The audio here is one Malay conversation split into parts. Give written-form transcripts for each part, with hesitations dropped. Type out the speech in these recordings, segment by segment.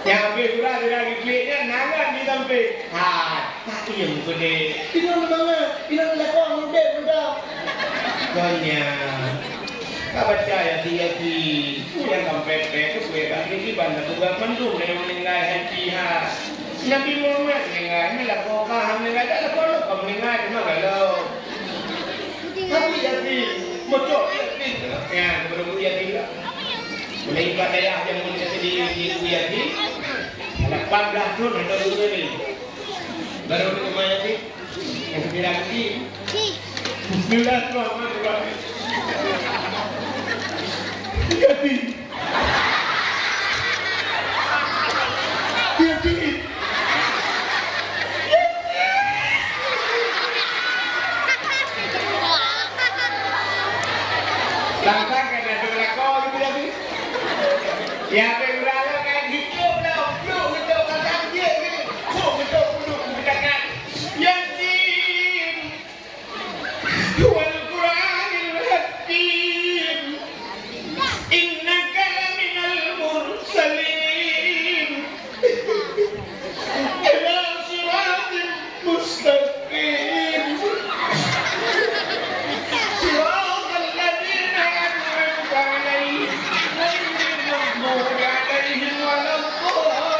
Yang ambil kurang dia kliknya nangan di sampai. Tak diam tu deh. Ini mana? Ini lekong muda muda. Konya. Kau baca ya dia di yang kampret itu kue kaki di bandar juga mendung yang meninggal haji ha. Nabi Muhammad meninggal ni lah kau paham meninggal tak ada kau meninggal cuma kalau. Tapi ya di motor ya di ya baru ya di lah. Mulai ibadah yang mulai sedih di ya di. 18 tahun ada dulu ni. Baru di rumah ya di. Yang bilang di. Bismillah Tuhan. Jadi langkah kena berlakon gitu jadi ya berlalu kayak gitu dah bro gitu kakak dia gitu kok gitu duduk kakak yasin wal qur'anil hakim innaka laminal mursalin ila siratin mustaqim siratal ladzina an'amta 'alaihim ghairil maghdubi 'alaihim waladdallin.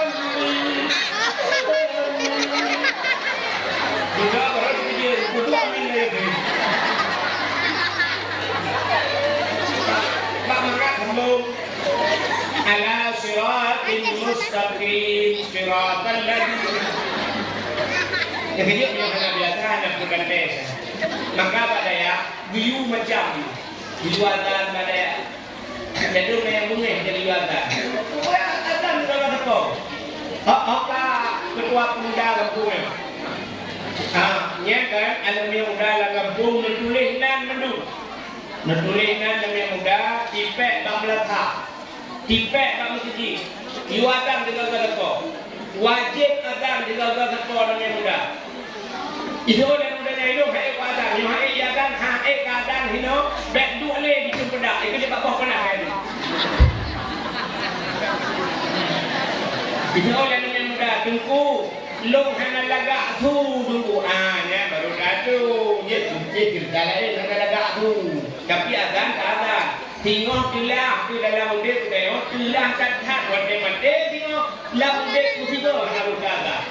Tidak berarti dia berdua ini. Pak Makat belum ala siratin mustaqim siratal ladzina. Jadi dia hanya biasa hanya bukan pesa. Maka pada ya biu macam biu adan pada ya. Jadi yang bunga jadi biu adan. Wah adan kalau apa? Apa ketua pemuda kampung? Nya kan ada yang muda lah kampung menulis dan mendu. Menulis dan yang muda tipek bang melata. Tipek bang masjid. Biu adan di kalau apa? Wajib adan di kalau apa yang muda. Itu yang mudanya itu hai adan, yang hai adan, hai adan hino, bek dua le di cempedak. Itu dia bapak pernah kan? Itu yang muda tunggu long hana laga tu tunggu ya baru datu dia cerita lain hana laga tu. Tapi adan tak ada. Tengok tilah tu dalam udik tengok tilah kat mate tengok lah udik tu situ harus ada.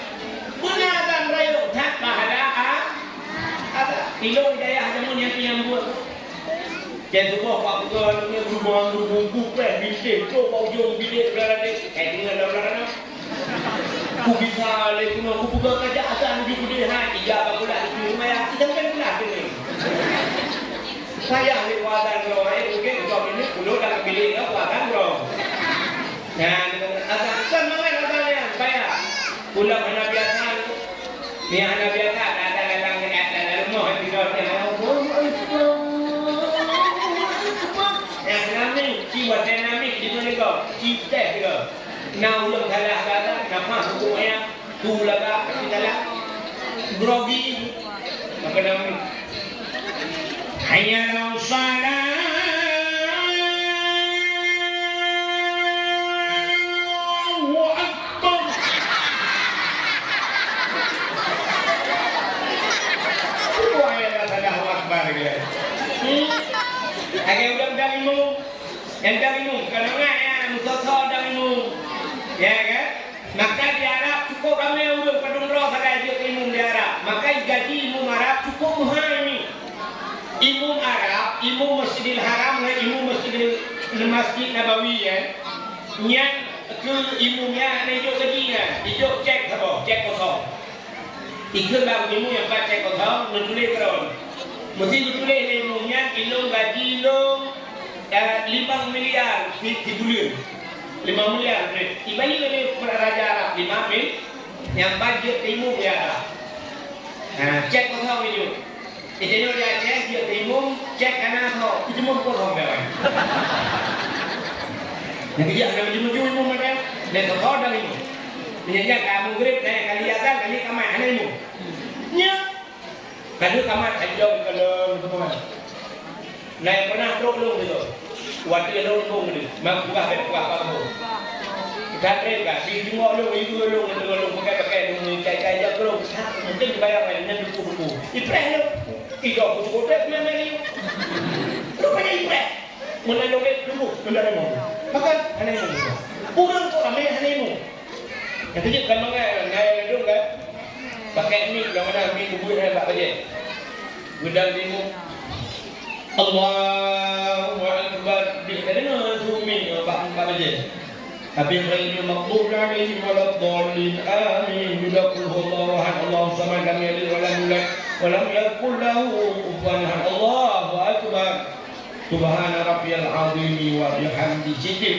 Punya adan rayu tak pahala ada tilo hidayah jamun yang buat jadi buat pak bukan ni berubah buku bilik tu bau jom bilik berada tinggal dalam aku bisa lagi aku buka kerja adan di budaya iya apa pula di rumah ya kita kan pula ni saya ni wadah bro mungkin job ini pulau dalam bilik ke wadah bro nah adan kan mana adanya bayar pulau mana biasa ni anak biasa ada dalam rumah tinggal yang dinamik jiwa dinamik di mana kau kita juga now ulang salah kata nama hukumnya tu laga kita grogi maka dinamik hanya salah Agak udah darimu, yang darimu, kalau enggak ya mutoto darimu, ya kan? Maka di Arab cukup ramai udah pedumroh pada dia imum di Arab. Maka gaji imum Arab cukup mahal ni. Imum Arab, imum Masjidil Haram, imum Masjid Nabawi ya. Yang ke imumnya ada hidup gajinya, hidup cek apa? Cek kosong. Tiga bang imum yang empat cek kosong, menulis keron. Mesti ditulis ilmunya ilmu gaji ilmu 5 miliar di bulan 5 miliar dibagi oleh Raja Arab 5 mil yang budget ilmu ya cek kosong itu dia cek dia ilmu cek kanan kau itu mau kosong dah yang dia ada jumlah ilmu macam dan kau dah ilmu ini kamu grip kali atas kali kamar ada ilmu nya kalau kamar ajong kalau teman. Naik pernah truk lu gitu. Waktu yang lu gitu. Mak buka apa kamu. Kadang kan di tengok lu itu lu pakai cai jak lu mungkin dibayar dengan duku-duku. Ipres lu. Tidak cukup dah memang ni. Lu banyak ipres. Mula lu dulu kendaraan mu. Makan aneh mu. Orang tu ramai aneh mu. Yang kecil kan ngai dulu kan. Pakai ni kadang-kadang ni kubur hai pak baje. Gudang timu. Allahu akbar. Dia dengar tu min pak baje. Tapi غير المغضوب عليهم ولا الضالين آمين يقول الله أحد الله الصمد لم يلد ولم يولد ولم يكن له كفوا أحد الله أكبر سبحان ربي العظيم وبحمده سيدي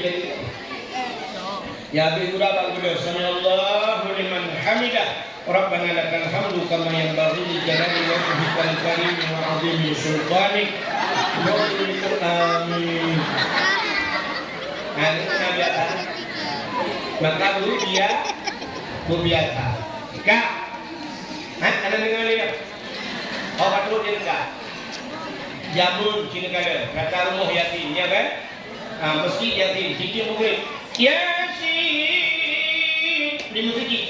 يا أبي هريرة قل سمع الله لمن حمده ربنا لك الحمد كما ينبغي لجلال وجهك الكريم وعظيم سلطانك آمين. Nabi atas maka dulu dia berbiasa. Kak, ada dengar dia? Oh, betul dia kak. Jamun sini kada, kata rumah yatim, ya kan? Masjid yatim, cikir murid. Yasin di masjid,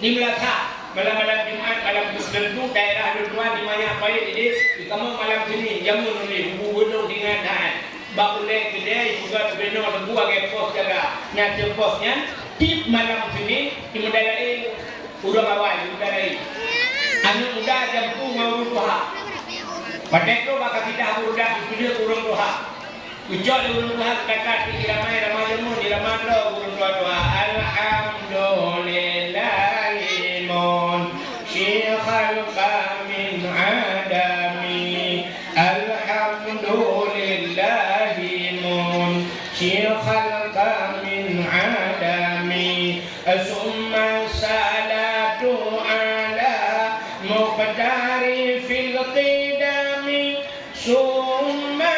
di Melaka. Malam-malam Jumat, malam tertentu daerah Lutuan di mana apa ini di kamu malam sini jamun ni bunuh dengan tahan. Bakulai kedai juga benar lembu agai pos jaga. Nyata posnya tip malam sini di mendalai urang awal mendalai. Anak muda jam tu mau doha. Padahal tu bakal kita muda video urang doha. Ucap urang doha dekat di ramai jamu di ramai urang doha. Alhamdulillahi mon syikhal min adami. Alhamdulillahi mon syikhal min adami. Summa salatu ala muqdari fil qidami. Summa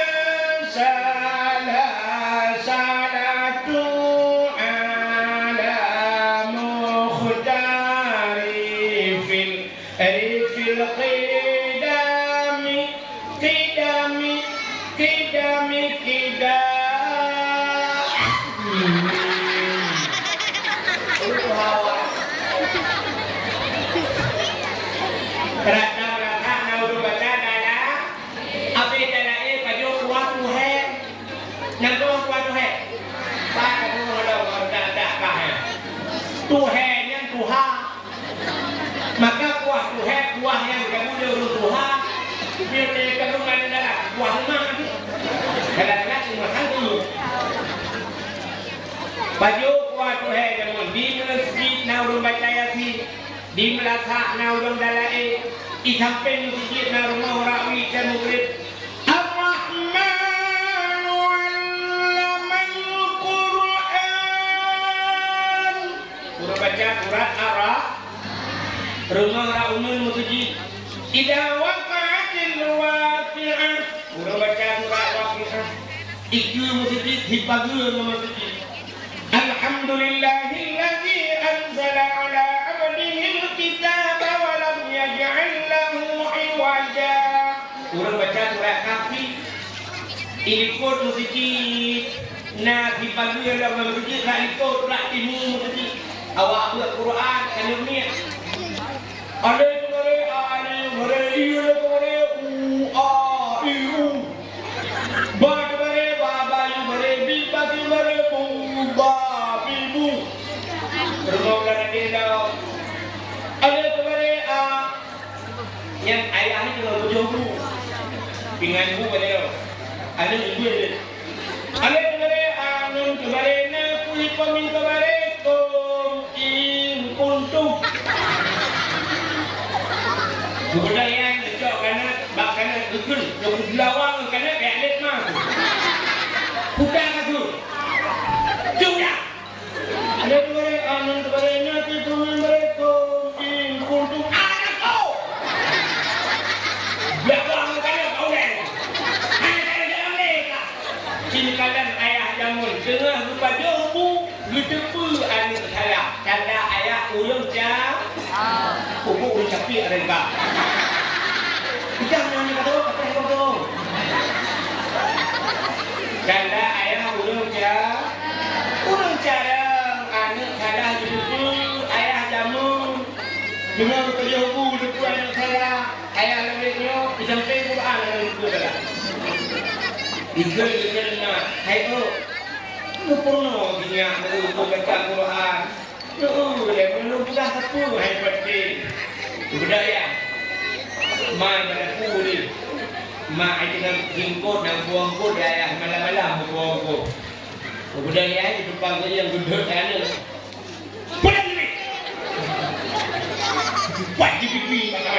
salatu ala muqdari fil qidami. Kerana belakang nak urut baca dalam Abi dalam baju kuat tu hai Nang kuat tu hai Pak kata orang tak kahai Tu hai yang Tuhan Maka kuah tu hai kuah yang kamu dia urut Tuhan Dia kalau mana dalam kuah rumah kadang-kadang cuma hantu baju kuah tu hai jamun di masjid nak urut baca yasin di Melaka na urang dalai di samping masjid na rumah rawi dan murid Ar-Rahman 'allamal Qur'an urang baca surat Ar-Rah rumah rawi masjid idza waqa'atil waqi'ah urang baca surat Waqi'ah itu masjid hipageun masjid Alhamdulillahilladzi anzala ala urang baca surat Kahfi ikut masjid na di pagi dalam masjid nak ikut nak timu masjid awak buat Quran kan ni ada tu bare iya bare ba bare baba yu bare bi bagi bare ba bibu rumah dan dia ada tu bare yang ayah ni juga berjodoh dengan ibu pada ada ibu ada ada kebare anun kebare na kuli pamin kebare kom in kuntum budaya jejak kana bak kana gekun yo lawang kana belet mah bukan aku juga ada kebare anun kebare na kuli pamin kebare kom in kuntum kalian ayah jamun tengah lupa jomu gedepu ani salah tanda ayah ulung ja kubu ucapi ada enggak jangan nanya kata dong tanda ayah ulung ja Dengan terjauh depan yang saya ayah lamanya disamping Quran yang itu adalah. Ikut nak, hai lu pernah dia mau baca Quran. Dia belum sudah satu hai pasti. Budaya. Mai pada puri. Mai dengan jingkot dan buang kot ayah malam-malam buang kot. Budaya itu depan yang gedut ada. Pulang ni. Buat di pipi macam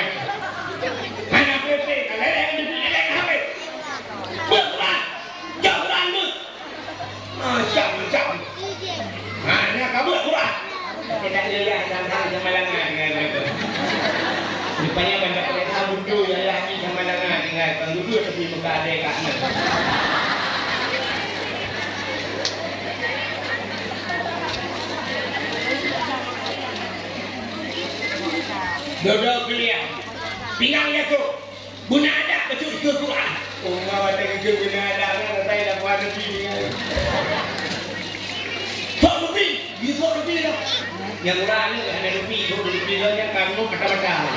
mana pepe, ada di pipi apa? Bergerak, jalan tu. Macam. Mana kamu bergerak? Tidak lihat dalam jamalangan dengan itu. Rupanya banyak mereka muda yang lagi jamalangan dengan penduduk tapi muka ada kat mana. Dodol beliau, pinggang dia tu, guna ada betul ke Quran. Oh, mawar tak kerja guna ada, saya dah buat lebih. Sok lebih dah. Yang Quran ni ada lebih, sok lebih dah yang kamu kata-kata.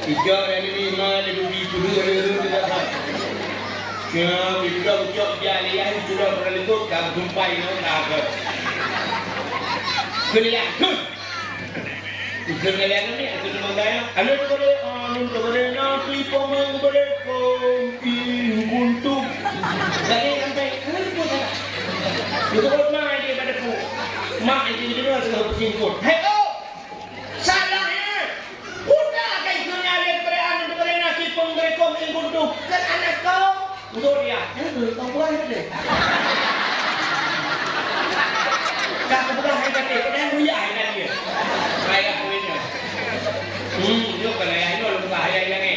Tiga ada lima, ada lebih, dua ada tidak. Ya, bila ucap jaliah sudah berlalu, kamu jumpai nak apa? Kelihatan. Ikut kalian ni, aku cuma tanya. Anu tu boleh nak pemain boleh kompi untuk. Jadi sampai, anu tu tak. Itu buat mak dia pada ku. Mak dia juga sudah bersimpul. Hei salah ya. Udah kayak itunya lepre anu tu boleh nak pemain kompi untuk. Kan anak kau. Untuk dia. Kau buat apa? Kau bukan hanya dia, kau buaya hanya dia. Ayah punya. Yo kalau ayah itu lebih bahaya lagi.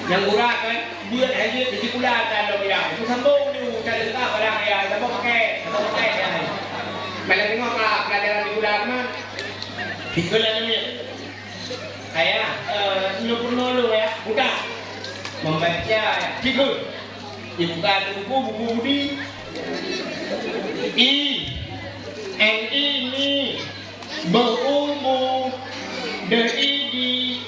Yang murah kan, buat aja di pula kan lo bilang. Itu sambung tu, cari tak barang ayah, sambung pakai ya. Malah tengok lah pelajaran di pula mana. Ikulah ni. Ayah, lu pernah lu ya, bukan membaca cikgu. Dibuka buku budi. Ini berumur ini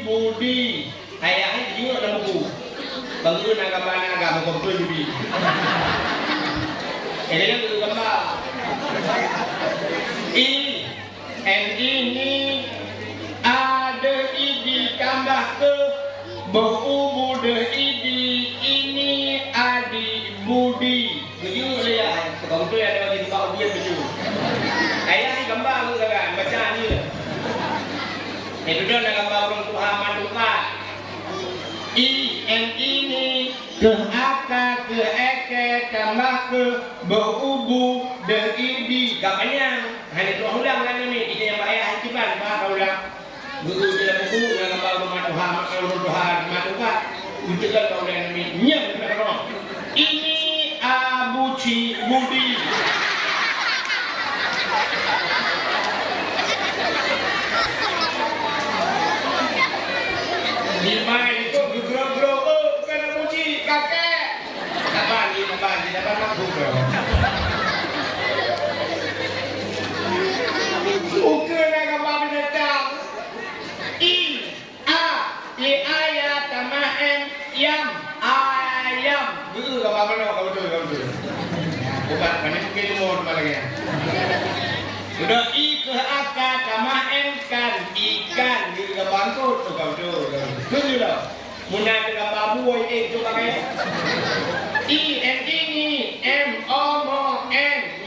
budi. Ayahnya juga dalam buku. Bangun agama komplain budi. Ini yang itu gambar. Ini ada tambah ke berumur ini adik budi. Begitu ya. Kalau tu ada bagi tempat dia begitu. Ayah ni gambar tu kan, baca ni. Itu dia nak gambar orang Tuhan mandukat. Ini ke akar ke eke tambah ke berubu di kapannya. Hanya tu ulang kan ni. Itu yang ayah hatikan, bah ulang. Guru dalam buku yang gambar rumah Tuhan mandukat. Itu kan kau ulang ni. Nyam kita. Ini Abuci Budi. Lima itu gro-gro, bukan Abuci, kakek. Dapat makhluk. Bukan agama binatang. Ayat tambah yam. Ayam. Itu gambar mana kau betul. Bukan mana mungkin mau lagi. Sudah ke akar sama kan ikan di gambar tu kau betul. Betul tak? Muna dengan babu itu pakai. Ini MON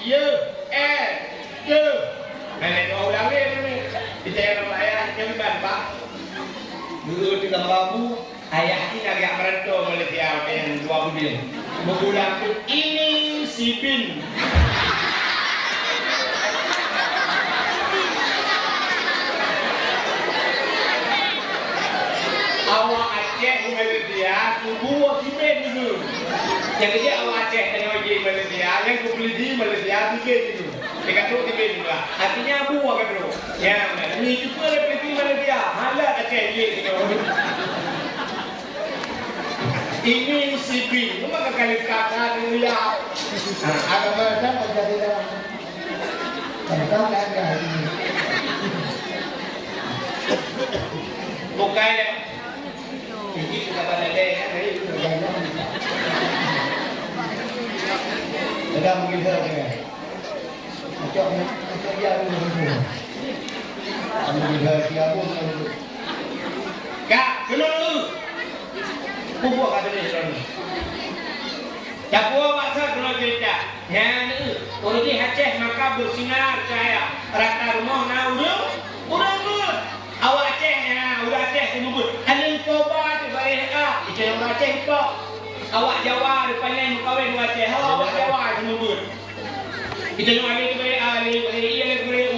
Y Mana kau ulang ni? Kita yang ayah nyamban pak. Dulu dengan babu. Ayah ini agak merentau Malaysia yang 2 bulan. Mengulang ini si Bin. Awak Aceh Malaysia, kubu si Bin dulu. Yang kerja awak Aceh tengok di Malaysia, yang kubeli di Malaysia si Bin dulu. Dekat tu si Bin juga. Artinya abu agak dulu. Ya, ni juga represi Malaysia. Halat Aceh dia. Ini si B, maka kali kata dia. Agama dah menjadi dalam. Tentang dan ini. Bukan ya. Ini kata lele, ini Sudah mungkin saja. Macam dia dulu. Mungkin dia pun. Kak, dulu. Bubuh kata dia dulu. Capua baksa kalau cerita. Ya ni, orang ni Aceh maka bersinar cahaya. Rata rumah na urang awak Aceh ya, urang Aceh semua. Alin toba tu balik itu orang Aceh kok. Awak Jawa rupanya mukawin Aceh. Awak Jawa semua. Kita nak alih balik alih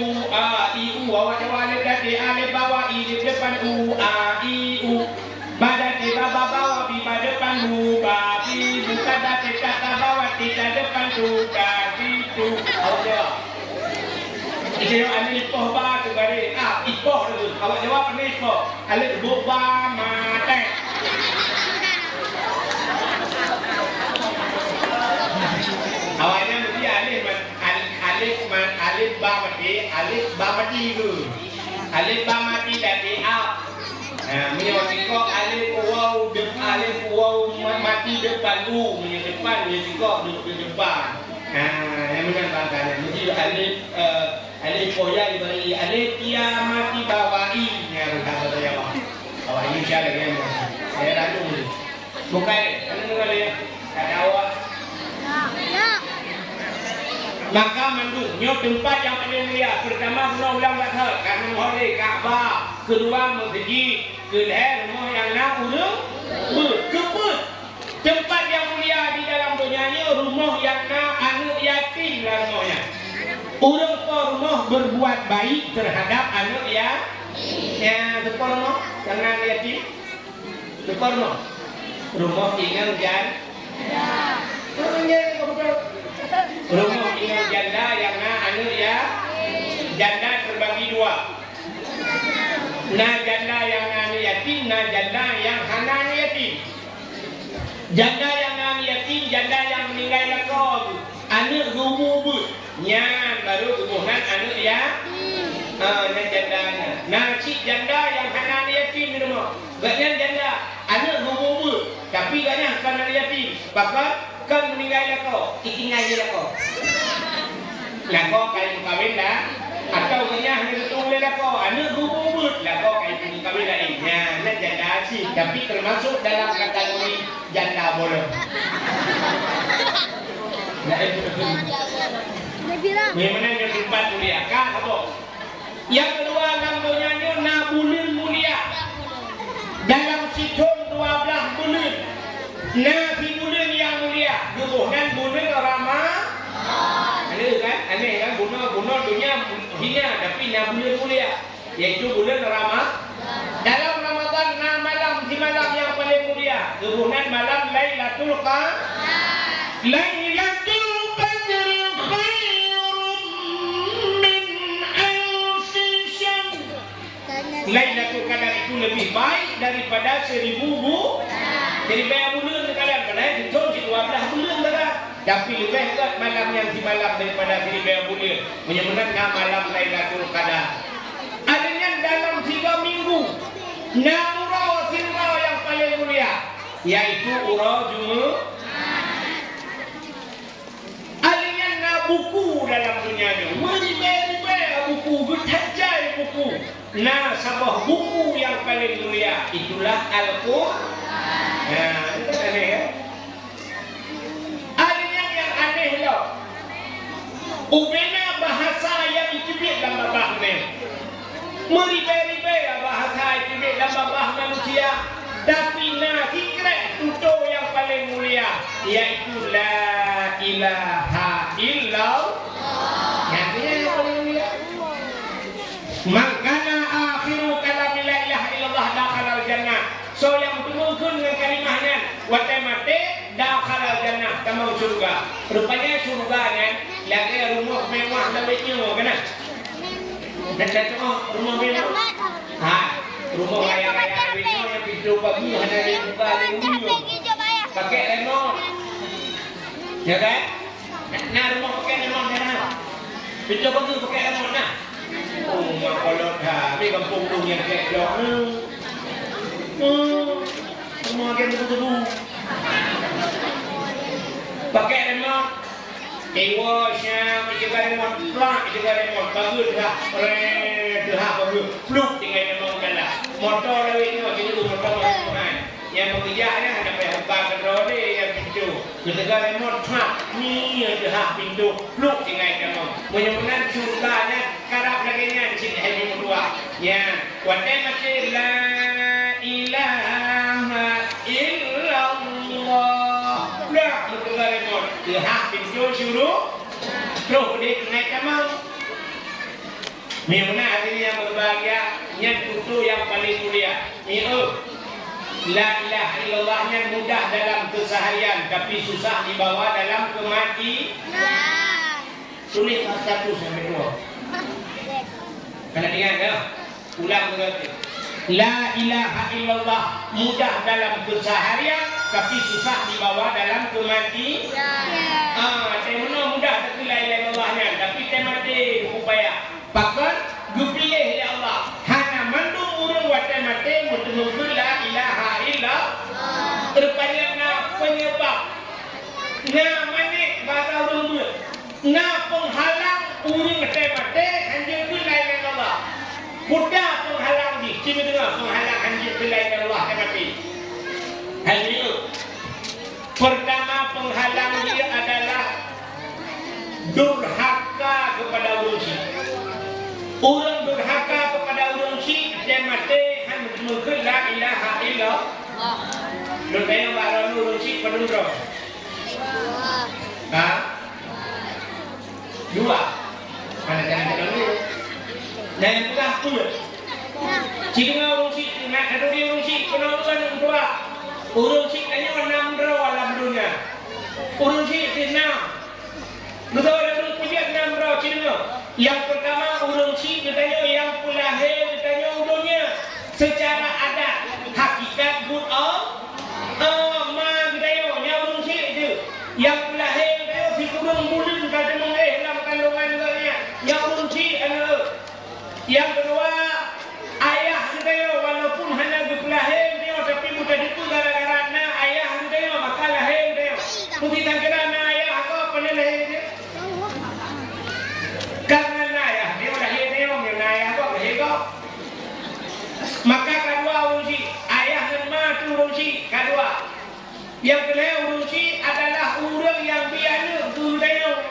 u a i u awak Jawa alih dari alih bawah i di depan u a i u. Pada tiba bawa di depan bu babi bukan dari kata bawa tidak depan tu kaki tu awak jawab. Itu yang anda ipoh ba tu bari ipoh tu awak jawab apa ipoh? Alif buba mate. Awaknya mesti alif ba mati tu. Alif ba mati dari up. Menyokong alif waw mati depan u depan menyokong duduk di depan. Yang menambahkan mesti alif koya diberi alif dia mati bawai yang kata saya apa? Awak ini siapa yang saya ragu ni. Bukan, anda dengar ya? Kata awak. Maka mandungnya tempat yang paling mulia. Pertama ulang kata karena hari Kaabah, kedua masjid, kedua rumah yang nak kebut. Tempat yang mulia di dalam dunia ni rumah yang nak anak yatim lah rumahnya. Orang rumah berbuat baik terhadap anak ya. Yang rumah jangan yatim. Rumah. Rumah tinggal janda. Rumah tinggal janda yang nak anak ya. Janda terbagi dua. Nah janda yang anak yatim, nah janda yang anak yatim. Janda yang anak yatim, janda yang meninggal lekor. Anak gumubut. Nyan baru hubungan anak ya. Nah jandanya. Nah cik janda yang anak yatim di rumah. Gaknya janda anak gumubut. Tapi gaknya kan anak yatim. Bahkan kan meninggal lekor. Ikingai lekor. Lekor kali kawin dah. Atau kena hanya ketemu lekor. Anak gumubut. Lekor kali kawin dah ini. Nah janda sih. Tapi termasuk dalam kategori janda boleh. Memang yang keempat mulia kah apa? Yang kedua namanya nabulun mulia. Dalam situng 12 bulan. Nabi bulan yang mulia. Hubungan bulan ramah. Aneh kan? Aneh kan? Bulan dunia hina tapi bulan mulia. Yaitu bulan ramah. Dalam Ramadan 6 malam di malam yang paling mulia. Hubungan malam Lailatul Qadar. Lailatul Qadar khairun min alf syahr. Lailatul Qadar itu lebih baik daripada 1000 bulan. Jadi banyak bulan kalian pernah hitung 12 bulan dah. Tapi lebih dekat malam yang di malam daripada 1000 bulan. Menyebutkan malam Lailatul Qadar. Adanya dalam 3 minggu. Urau sirra yang paling mulia, yaitu urau Jumaat. Adanya buku dalam dunia ni. Meribe-ribe buku, bertajai buku. Sabah buku yang paling mulia itulah Al-Quran. Itu aneh ya. Adanya yang aneh tau. Ubena bahasa yang dicubit dalam babah ni. Meribe-ribe bahasa itu dalam babah manusia. Tapi fikrat tutur yang paling mulia, yaitu la ilaha illallah. Yang paling mulia. Makana akhiru kalam la ilaha illallah dakhalal jannah. So yang bertemu dengan kalimahnya wate mate dakhalal jannah, kamu surga. Rupanya surga kan lagi rumah mewah lebih nyawa kan? Dan rumah mewah. Rumah raya-raya itu yang pintu pagi ada di buka ada pakai lemon. Ya kan? Nah, rumah pakai lemon dah. Pintu bagi pakai lemon dah. Oh, mak kolot dah. Ni kampung tu yang pakai lemon. Semua game tu. Pakai lemon. Dewa Syam, itu kan lemon plak, itu kan lemon bagus dah. Dah bagus. Pluk tinggal lemon dah. Motor lagi ni macam tu motor kan. Yang mengejarnya hanya payah buka kedua yang pintu. Ketika lemon truk ni dah pintu. Pluk tinggal lemon. Mudah-mudahan surganya karap lagi ni cik hari kedua. Ya, wadai mati la ilaha illallah. Pluk ketika lemon dah pintu suruh. Terus dia naik lemon. Mudah-mudahan hari ini yang berbahagia, yang kutu yang paling mulia. La ilaha illallahnya mudah dalam keseharian, tapi susah dibawa dalam kematian. Tulis 1 sampai 2. Kena ingat ya? Ulang berarti. La ilaha illallah mudah dalam keseharian, tapi susah dibawa dalam kematian. Mana mudah tapi la ilaha illallahnya, tapi temati upaya. Bahkan dipilih oleh Allah. Hanya mandung urang watai mati mutu la ilaha illallah. Rupanya penyebab. Mana bahasa urang buat. Penghalang urang watai mati hanya la ilaha illallah. Mudah penghalang di. Cuma dengar penghalang hanya la ilaha illallah mati. Hal ini. Pertama penghalang dia adalah durhaka kepada urang. Orang durhaka kepada orang syrik dan mati hanya mungkin la ilaha illallah. Lupa yang baru orang syrik penunduk. Dua. Mana jangan dulu. Dan yang pula pula. Jika orang syrik nak ada dia orang syrik penunduk dua. Orang syrik hanya 6 raw dalam dunia. Orang syrik 6. Betul orang punya 6 raw cina. Yang pertama urang syrik ditanya yang pulahir ditanya urangnya secara adat hakikat good of ma ditanya urang syrik je yang pulahir ditanya si urang bulan kata mengeh dalam kandungan dia yang urang syrik yang kedua ayah ditanya walaupun hanya dipulahir dia tapi bukan itu gara-gara ayah ditanya maka lahir dia mesti tangkira ayah apa pernah lahir dia karena ayah dia lahir dia orang ayah kok lahir kok maka kedua urusi ayah dan mak tu urusi kedua yang kedua urusi adalah orang yang biasa tu tanya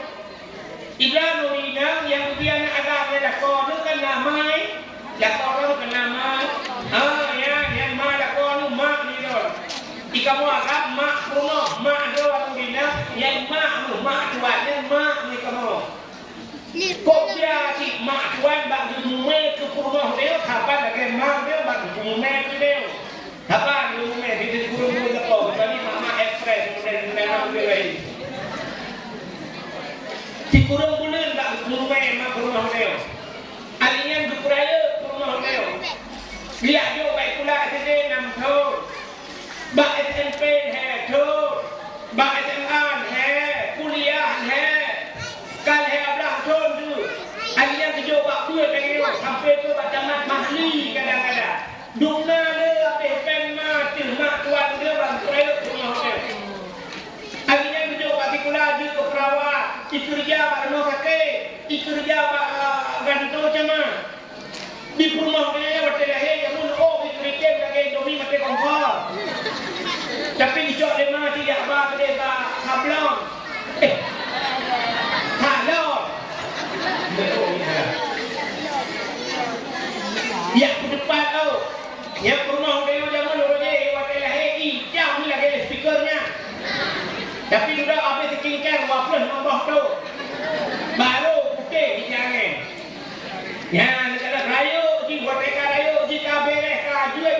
Ibrahim orang yang biasa agama dah kau kan namai dah kau kan namai ya yang mak dah kau mak ni dor ikamu agak mak rumah mak dor orang bina yang mak tuan yang mak ni kamu kok dia si mak tuan bagi mume ke rumah dia kapan lagi mak dia bagi mume ke dia kapan mume di kurung dia kau tadi mama express kemudian nama dia lain si kurung bulan bagi mume mak rumah dia alian berperaya rumah dia dia jo baik pula dia 6 tahun bak SMP hai tu bak SMA hai kuliah hai kal hai ablah tahun tu alian kerja bak buat lagi sampai tu bak tamat mahli kadang-kadang duna dia habis pen mati mak tuan dia bang perayaan rumah dia alian kerja bak sekolah dia ke perawat kerja bak rumah sakit kerja bak gantung cama di rumah dia waktu lahir yang pun kerja lagi domi mati kompor tapi dijawab dia mati dia bak dia bak sablon halal yang ke depan tau yang rumah dia zaman orangnya waktu lahir jauh ni lagi speakernya tapi sudah habis skincare waflus nombor tu baru putih jangan ya negara rayu di wateka rayu jika beres kajuan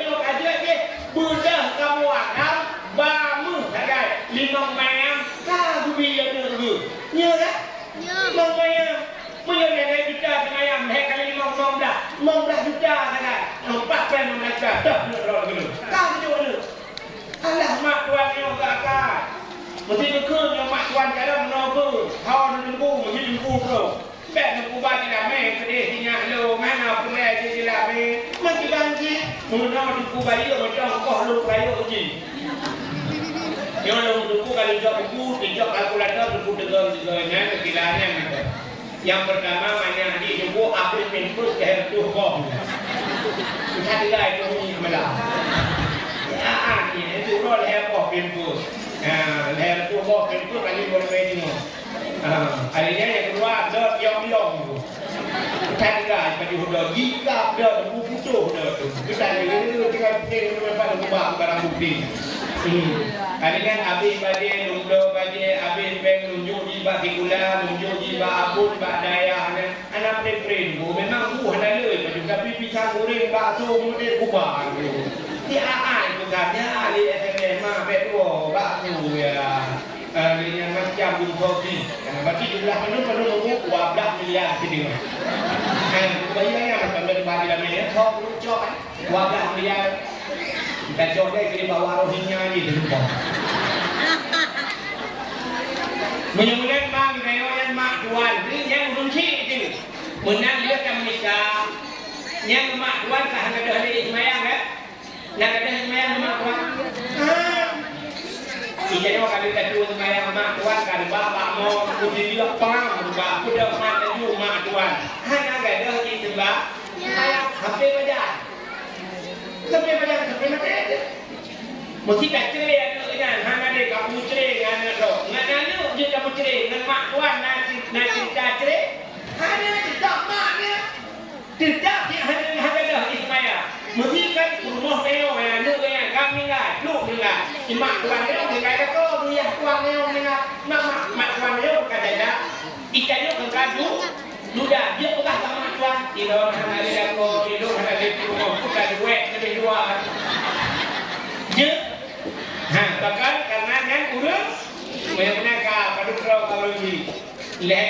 ke budak kamu akan bamu sagai limang mayam kadubi yang dulu nyerah limang mayam punya nenek juta mayam kali 15 juta sagai 4 pen mereka dah dulu kau tu dulu alah mak tuan yang kakak mesti ke yang mak tuan kadang menunggu kau nunggu mesti nunggu bro bet nunggu bagi ramai kedai sinyak lo mana pun dia jadi ramai mesti banji menunggu nunggu bagi lo macam kau lo kayu uji yang lo nunggu kalau jauh buku dijauh kalkulator nunggu dengan kilanya macam yang pertama mana di nunggu apa pinpus ke tu kau kita tidak itu ni malah ni itu lo leher kau pinpus leher tu kau pinpus kali boleh ni harinya yang kedua ada yong kita tidak pada sudah jika ada buku putus kita ini kita tinggal pada buat barang bukti harinya habis bagi lumdo bagi habis beng nunjuk di batikula nunjuk di abun bak daya anak preprin memang ada le tapi pisang goreng bakso mungkin kubah tiaan bukannya ahli SMS mah betul bakso ya dengan macam bungkosi berarti jumlah penuh 12 miliar sini bayarnya macam dari bagi dalam ini kau cok 12 miliar kita cok deh ke bawah rohingya ni tu menyebutkan mak yang mak tuan yang kunci itu menang dia akan menikah yang mak tuan tak ada hari semayang kan nak ada semayang mak tuan Ijanya kali tadi semayang mak tuan kan bapak mau kunci dia pang bapak udah mata ju mak tuan hanya gak ada di sebab semayang HP baca sampai baca sampai mati mesti tak cerai kan hanya ada kamu cerai kan dok ngana dia kamu cerai dengan mak tuan nanti tak cerai hanya tidak maknya tidak hanya dah semayang mesti kan rumah tengok yang lu yang kami enggak lu enggak mak tuan dia enggak ada kau dia tuan dia enggak mak tuan dia bukan ada ikannya bukan lu dah dia bukan sama tuan di dalam hana dia kau di dalam hana dia rumah bukan duit lebih dua je bahkan karena yang urus menyangka pada kalau ini le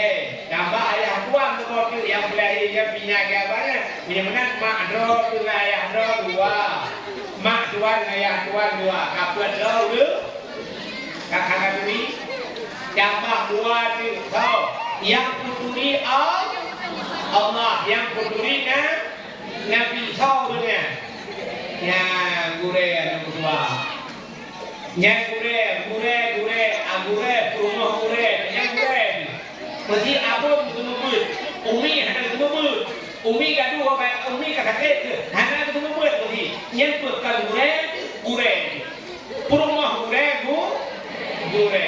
tambah ayah tuan kau tu yang beli yang punya gambarnya menyebutkan mak dro dengan ayah dro dua mak tuan ayah tuan dua kapan dro tu kakak tuli tambah dua tu kau yang puturi Allah yang puturi Nabi Saw punya yang gure yang kedua yang gure rumah gure yang gure mesti abon tumubut umi hana tumubut umi gaduh apa umi kakak hana tumubut mesti yang perkal gure rumah gure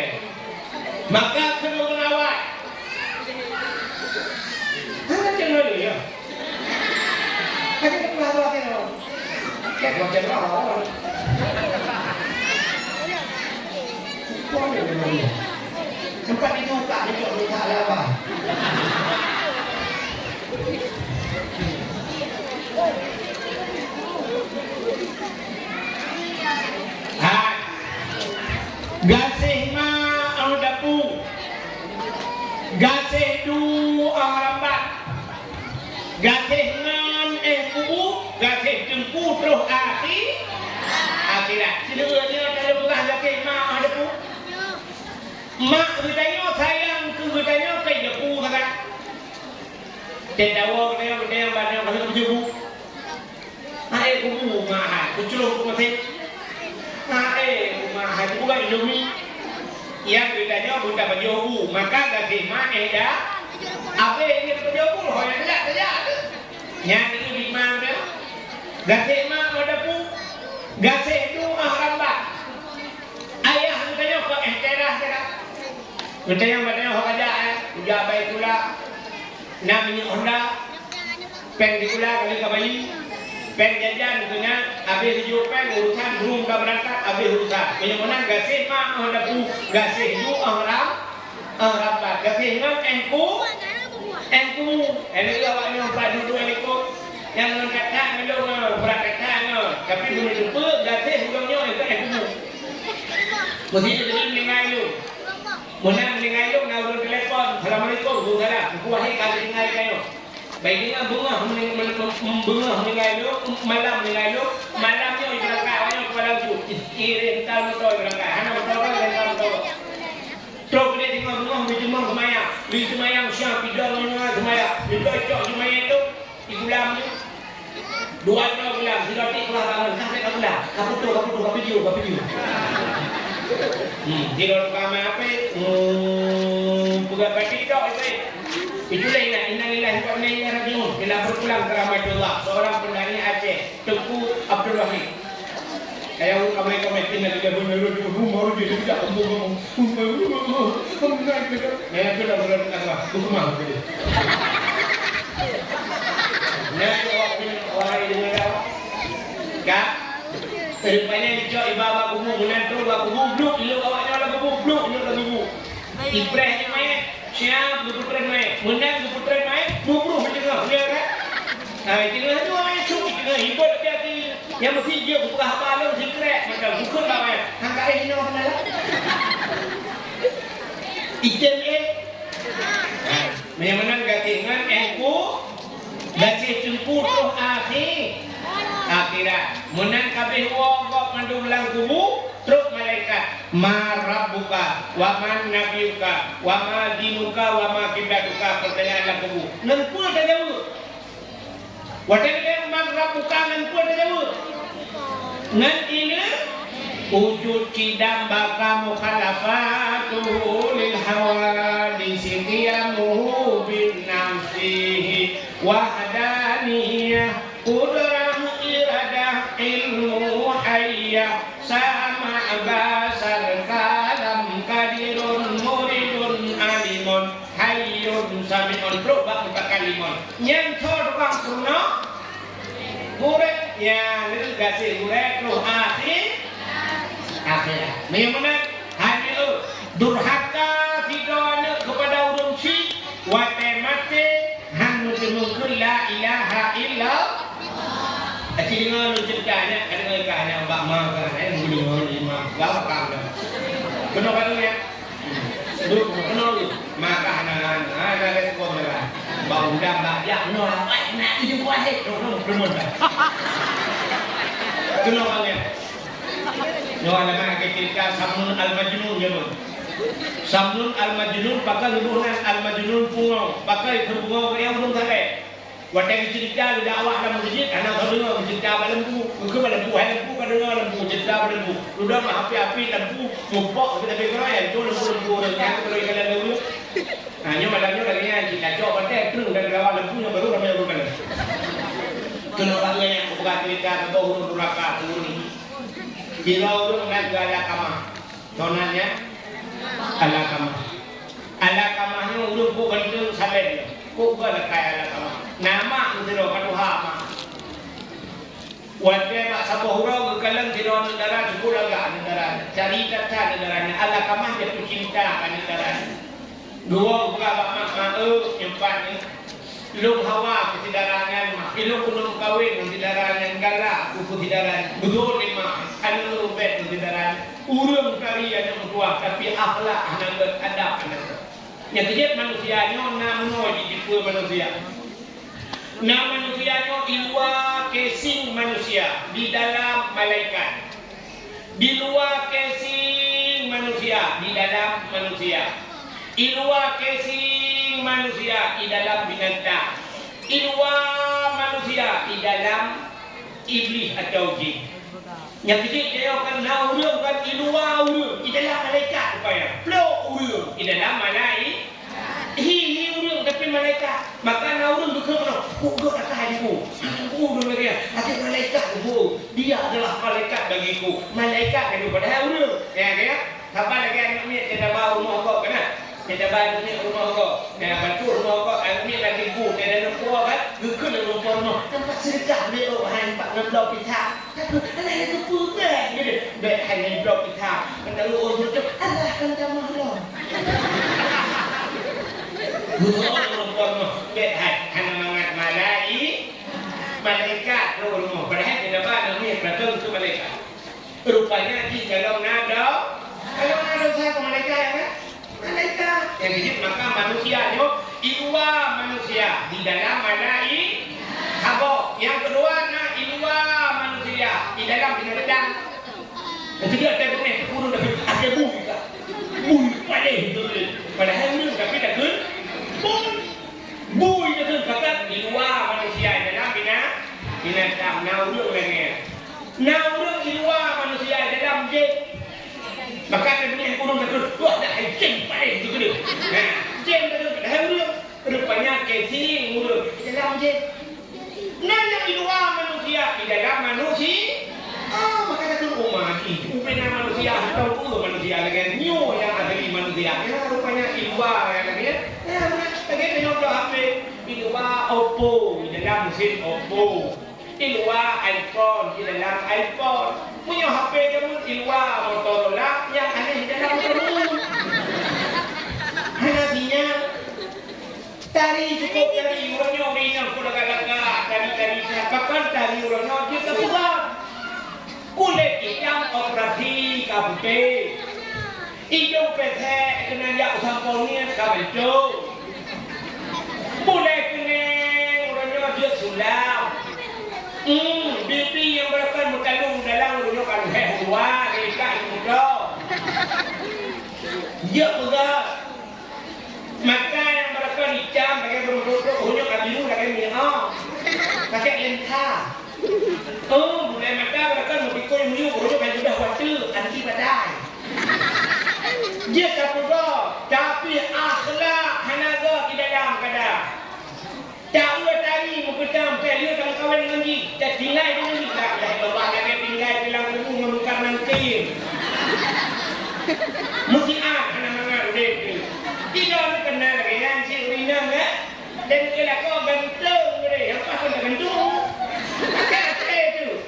maka kena awak hana jangan lu ya hana kena awak kan kayak macam apa boleh memang tempat itu tak ada minta apa. Gasih ma ang dapu. Gasih du ang rambat. Gasih ngan kubu, gasih jengku terus akhirat. Sila dia dalam belah gasih ma ang dapu. Mak bertanya sayang ke bertanya ke depu kata. Tendawa kena yang banyak kalau berjebu. Hai kubu mah, kuculuh masih. Hai mah, bukan Indomie. Yang bertanya bukan berjebu, maka gasih mak dah. Apa ini berjebu loh yang tidak. Yang itu di mana? Gasih mak ada pu. Gasih itu rambat. Ayah bertanya ke terah. Kita yang bertanya orang aja, ujar baik pula, namanya Honda, pen di pula kali kabayi, pen jajan punya, habis hijau pen urusan belum dah berangkat, habis urusan. Menyembuhkan gasih mak Honda pu, gasih itu orang rapat, gasih dengan engku, ini awaknya empat duduk engku, yang mengatakan melong berakatan, tapi boleh jumpa gasih hujungnya itu engku. Mesti jadi mendengar lu. Muna mendengar lu nak telepon. Assalamualaikum. Bunga kuahi kali dengar kayo. Baiknya bunga mendengar lu, malam mendengar lu, malamnya berangkat awaknya kepada tu. Kirim tahu tu berangkat. Hana betul rentam tu. cocok cuma itu di gulam tu. Dua gulam, sudah tik keluar tangan, sampai ke gulam. Kaputu, video. Tidak kami apa? Bukan pasti tak itu. Itulah innalillahi wa inna ilaihi raji'un. Bila berpulang ke rahmatullah, seorang pendari Aceh, Tengku Abdul Wahid. Saya kami tinggal di rumah baru dia tidak ngomong. Saya sudah berkata, rumah dia. Orang ini Kak, rupanya dicok ibadah kubu menantu kubu bluk, ilu awaknya lah kubu bluk, ilu lah kubu. Ibrah ni mai, siap berputren mai, menang berputren mai, bubur macam tu, kan? Tengah tu mai cuk, tengah hibur hati. Yang mesti dia buka apa lu mesti krek, macam bukan lah mai. Angkat ini orang kenal. Ikan yang menang gatingan engku. Gasih jemput roh akhirat menang kabeh wong kok mandung lang kubu truk malaikat ma rabbuka wa man nabiyuka wa ma dinuka wa ma kiblatuka pertanyaan lang kubu nempul ta jauh wadai man rabbuka nempul ta jauh ngan ini wujud kidam baka mukhalafatu lil hawadisi qiyamuhu bin nafsihi wahdaniyah qudrah iradah ilmu hayyah sama basar kalam kadirun muridun alimun hayyun sami'un berubah muka kalimun yang tukang purno murid yang gasih murid roh akhirat memang hanya durhaka fidana kepada urun si wa temate hanu temukul la ilaha illa akhirnya lu ceritanya kadang-kadang mbak ma kan mulu lima gak apa kenapa tu ya dulu kenal maka anak ada sekolah merah bau undang mbak ya kenal nak hidup wahid belum kenapa ya Nyawa nama ketika Samnun al-Majnun ya Samnun al-Majnun pakai hubungan al-Majnun pungau pakai berbunga yang belum sampai wadah cerita di dakwah dalam masjid anak dengar cerita lembu ke lembu lembu kan dengar lembu cerita lembu sudah mah api lembu mupok kita dengar ya itu lembu yang kalau ikan lembu hanya malamnya lagi yang kita coba teh terus dari awal lembunya baru ramai bukan kenapa yang buka cerita atau huruf neraka turun Jika urut mengaku alakamah Tonanya Alakamahnya urut bukan itu sampai bukan kaya alakamah nama itu kaduha mah wajah mak sabohura kekalang tidak negara sekolah gak negara cari kata negaranya alakamah jatuh cinta kan negara dua buka mak empatnya ilung hawa kesidarangan mah ilung kunung kawin kesidarangan galak kesidarangan betul lima anu bet kesidarangan urang karya yang tua tapi akhlak yang beradab yang kejadian manusianya namno dijipu manusia manusianya ilwa casing manusia di dalam malaikat di luar casing manusia di dalam manusia ilwa casing manusia di dalam binatang ilwa manusia di dalam iblis atau jin yang kecil dia akan naurung kan ilwa urung di dalam malaikat rupanya flow urung di dalam malaikat hi urung tapi malaikat maka naurung betul kuduk atas hatiku urung lagi hati malaikat bu dia adalah malaikat bagiku malaikat daripada urung ya siapa lagi anak ni kita bawa rumah kau kena kita bantu ni rumah kau, bantu rumah kau. Ni lagi bu, kita nak buat kan? Gukun rumah tempat sedekah ni orang pak nak blok pita. Tapi anak itu putih, jadi baik hanya blok pita. Kita lu urut tu, Allah kan tak mahlum. Gukun rumah, baik hanya mangat malaikat rumah. Padahal kita bantu ni betul tu malaikat. Rupanya di dalam nada, saya ke malaikat kan? Malaikat yang hidup maka manusianya ilwa manusia di dalam malaikat habo yang kedua na ilwa manusia di dalam binatang itu dia ada benih kurun ada bui pada itu padahal ini tapi tak kun bui itu Nah orang di luar manusia dalam jin. Maka kemudian kurung terus, wah dah jin paling tu dia. Nah, jin terus dah orang rupanya kesi urut dalam jin. Nah yang di luar manusia, di dalam manusia. Maka kata mati. Upena manusia atau manusia dengan new yang ada di manusia. Ya rupanya di luar yang lagi. Ya, lagi tengok HP di luar Oppo, di dalam mesin Oppo. Di luar iPhone, di dalam iPhone. Punya HP kamu di luar Motorola, yang ada di dalam Motorola. Hanasinya tari cukup dari urangnya orang kuda galaga, tari bahkan dari urangnya dia terbuka. Kulit yang operasi kabute. Hidung pesek kena jak sampurnya kabenco. Boleh kena urangnya dia sulam. BP yang berakan mutalung dalam urangnya kan hewa mereka muda. Dia pegang. Maka yang berakan hitam pakai beruduk urangnya kan biru pakai minyak. Pakai lensa. Mulai maka berakan mempikul muyu urangnya kan sudah waktu anti badai. Dia tak pegang, tapi akhlak hanaga di dalam kadang. Tak boleh tari mengkedam, dia kawan-kawan dengan dia. Tak tinggal dengan dia. Tak boleh bawa dia tinggal bilang dulu menukar nanti. Mesti anak-anak dia. Tidak ada kenal lagi yang si Rinam ya. Dan dia lah kau gantung dia. Apa pun tak gantung. Kata itu.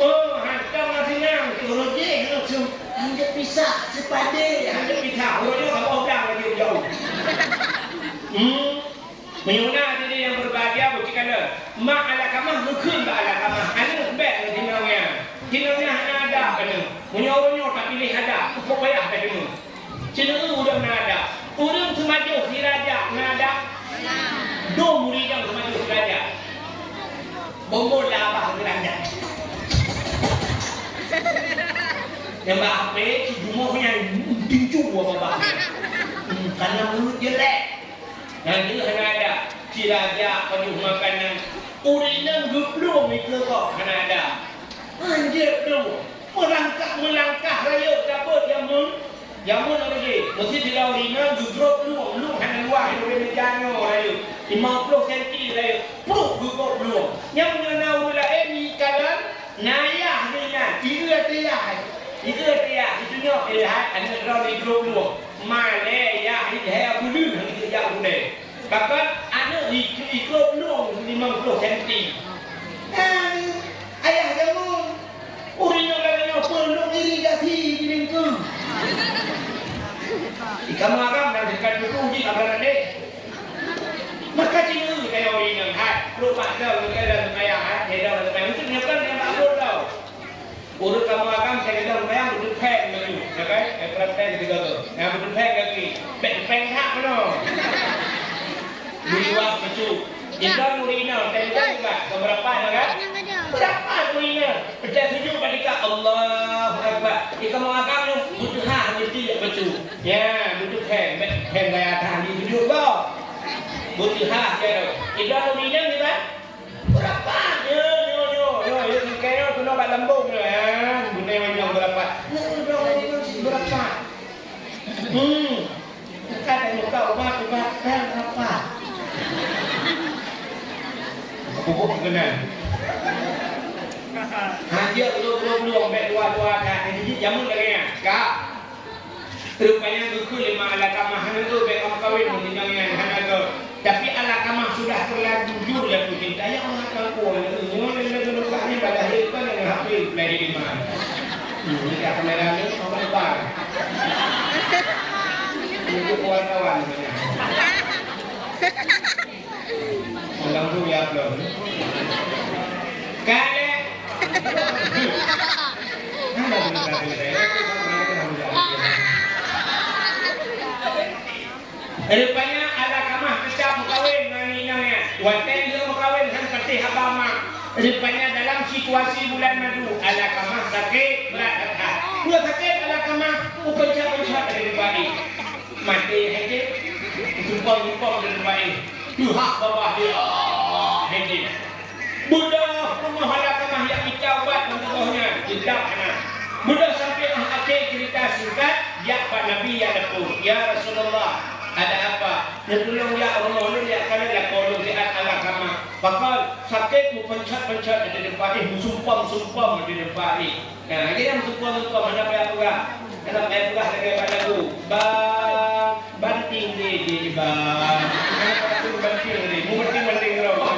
Hantar masih nyam. Rojek langsung. Hanya pisah sepade. Hanya pisah. Orangnya tak orang lagi jauh. Menyuna diri yang berbahagia bukti kala mak ala kamah mungkin tak ala kamah anu baik tinangnya hanya ada kena menyuruhnya tak pilih ada cukup payah tak kena cina udah ada orang semaju si raja ada dua murid yang semaju si raja bombol lah si raja yang apa si jumahnya tinju apa karena mulut jelek. Nanti ada si raja penuh makanan. Urinang geblong itu kok ada. Anjir tu, melangkah raya dapat jamun lagi. Mesti tidak urinang geblong hanya luar yang berjana raya. 50 cm raya. Puk geblong. Yang mengenal pula ni kalan nayah dia. Tiga tiah. Itu nyok lihat anak raya geblong. Mana ya dia bulu hang dia bulu. Bahkan anak ikut long 50 cm. Ayah kamu urinya lagi perlu irigasi dilingku. Kamu akan menjadikan itu di kabaran deh. Maka cina kayak urinya hat, lupa dah kayak ayah hat, dia dah kayak itu nyakan yang tak boleh tau. Urut kamu akan saya kata bayang betul peng lagi, ya kan? Ekran peng juga tu. Yang betul peng lagi, peng hak mana? Luar betul. Ikan murina, tengok juga. Berapa kan? Berapa murina? Pecah tujuh ketika Allah Akbar. Ikan mau akan betul hak mesti betul. Ya, betul peng bayar tadi tujuh kau. Betul hak dia. Ikan murina ni kan? Berapa? Yo, kaya tu nak lambung lah. Benda yang berapa? Berapa? Kata muka ubat berapa? Pupuk kenal. Dia belum baik dua kat. Jadi jamun lagi ya. Kak. Rupanya buku 5 ala kamah tu baik kamu kawin meninggalnya hanaga. Tapi ala kamah sudah terlanjur ya tu cinta. Ya Allah kau ni pada hari kan yang happy play di mana. Ini kamera ni orang bar. Ini wartawan punya. Orang tu ya belum. Kale. Ada rupanya ada kamah pecah mukawin nanginangnya. Wanten dia mukawin kan peti habama. Rupanya dalam situasi bulan madu ala kamah sakit berat hati. Dia sakit ala kamah upacara dari baik. Mati hati. Tumpang dari baik. Tuhak bawah dia. Hati. Budak rumah halakamah yang dicawat mentohnya tidak anak. Budak sampai akhir cerita singkat, ya Pak Nabi ya Datuk, ya Rasulullah, ada apa? Ya tolong ya Allah lu ya kalian ya kalau lihat halakamah. Bakal sakit mu pencet di depan sumpam di depan ni. Nah, ini yang sumpam mana payah pula. Kenapa payah pula lagi padaku? Banting di bang. Kenapa tu banting ni? Mu banting kau.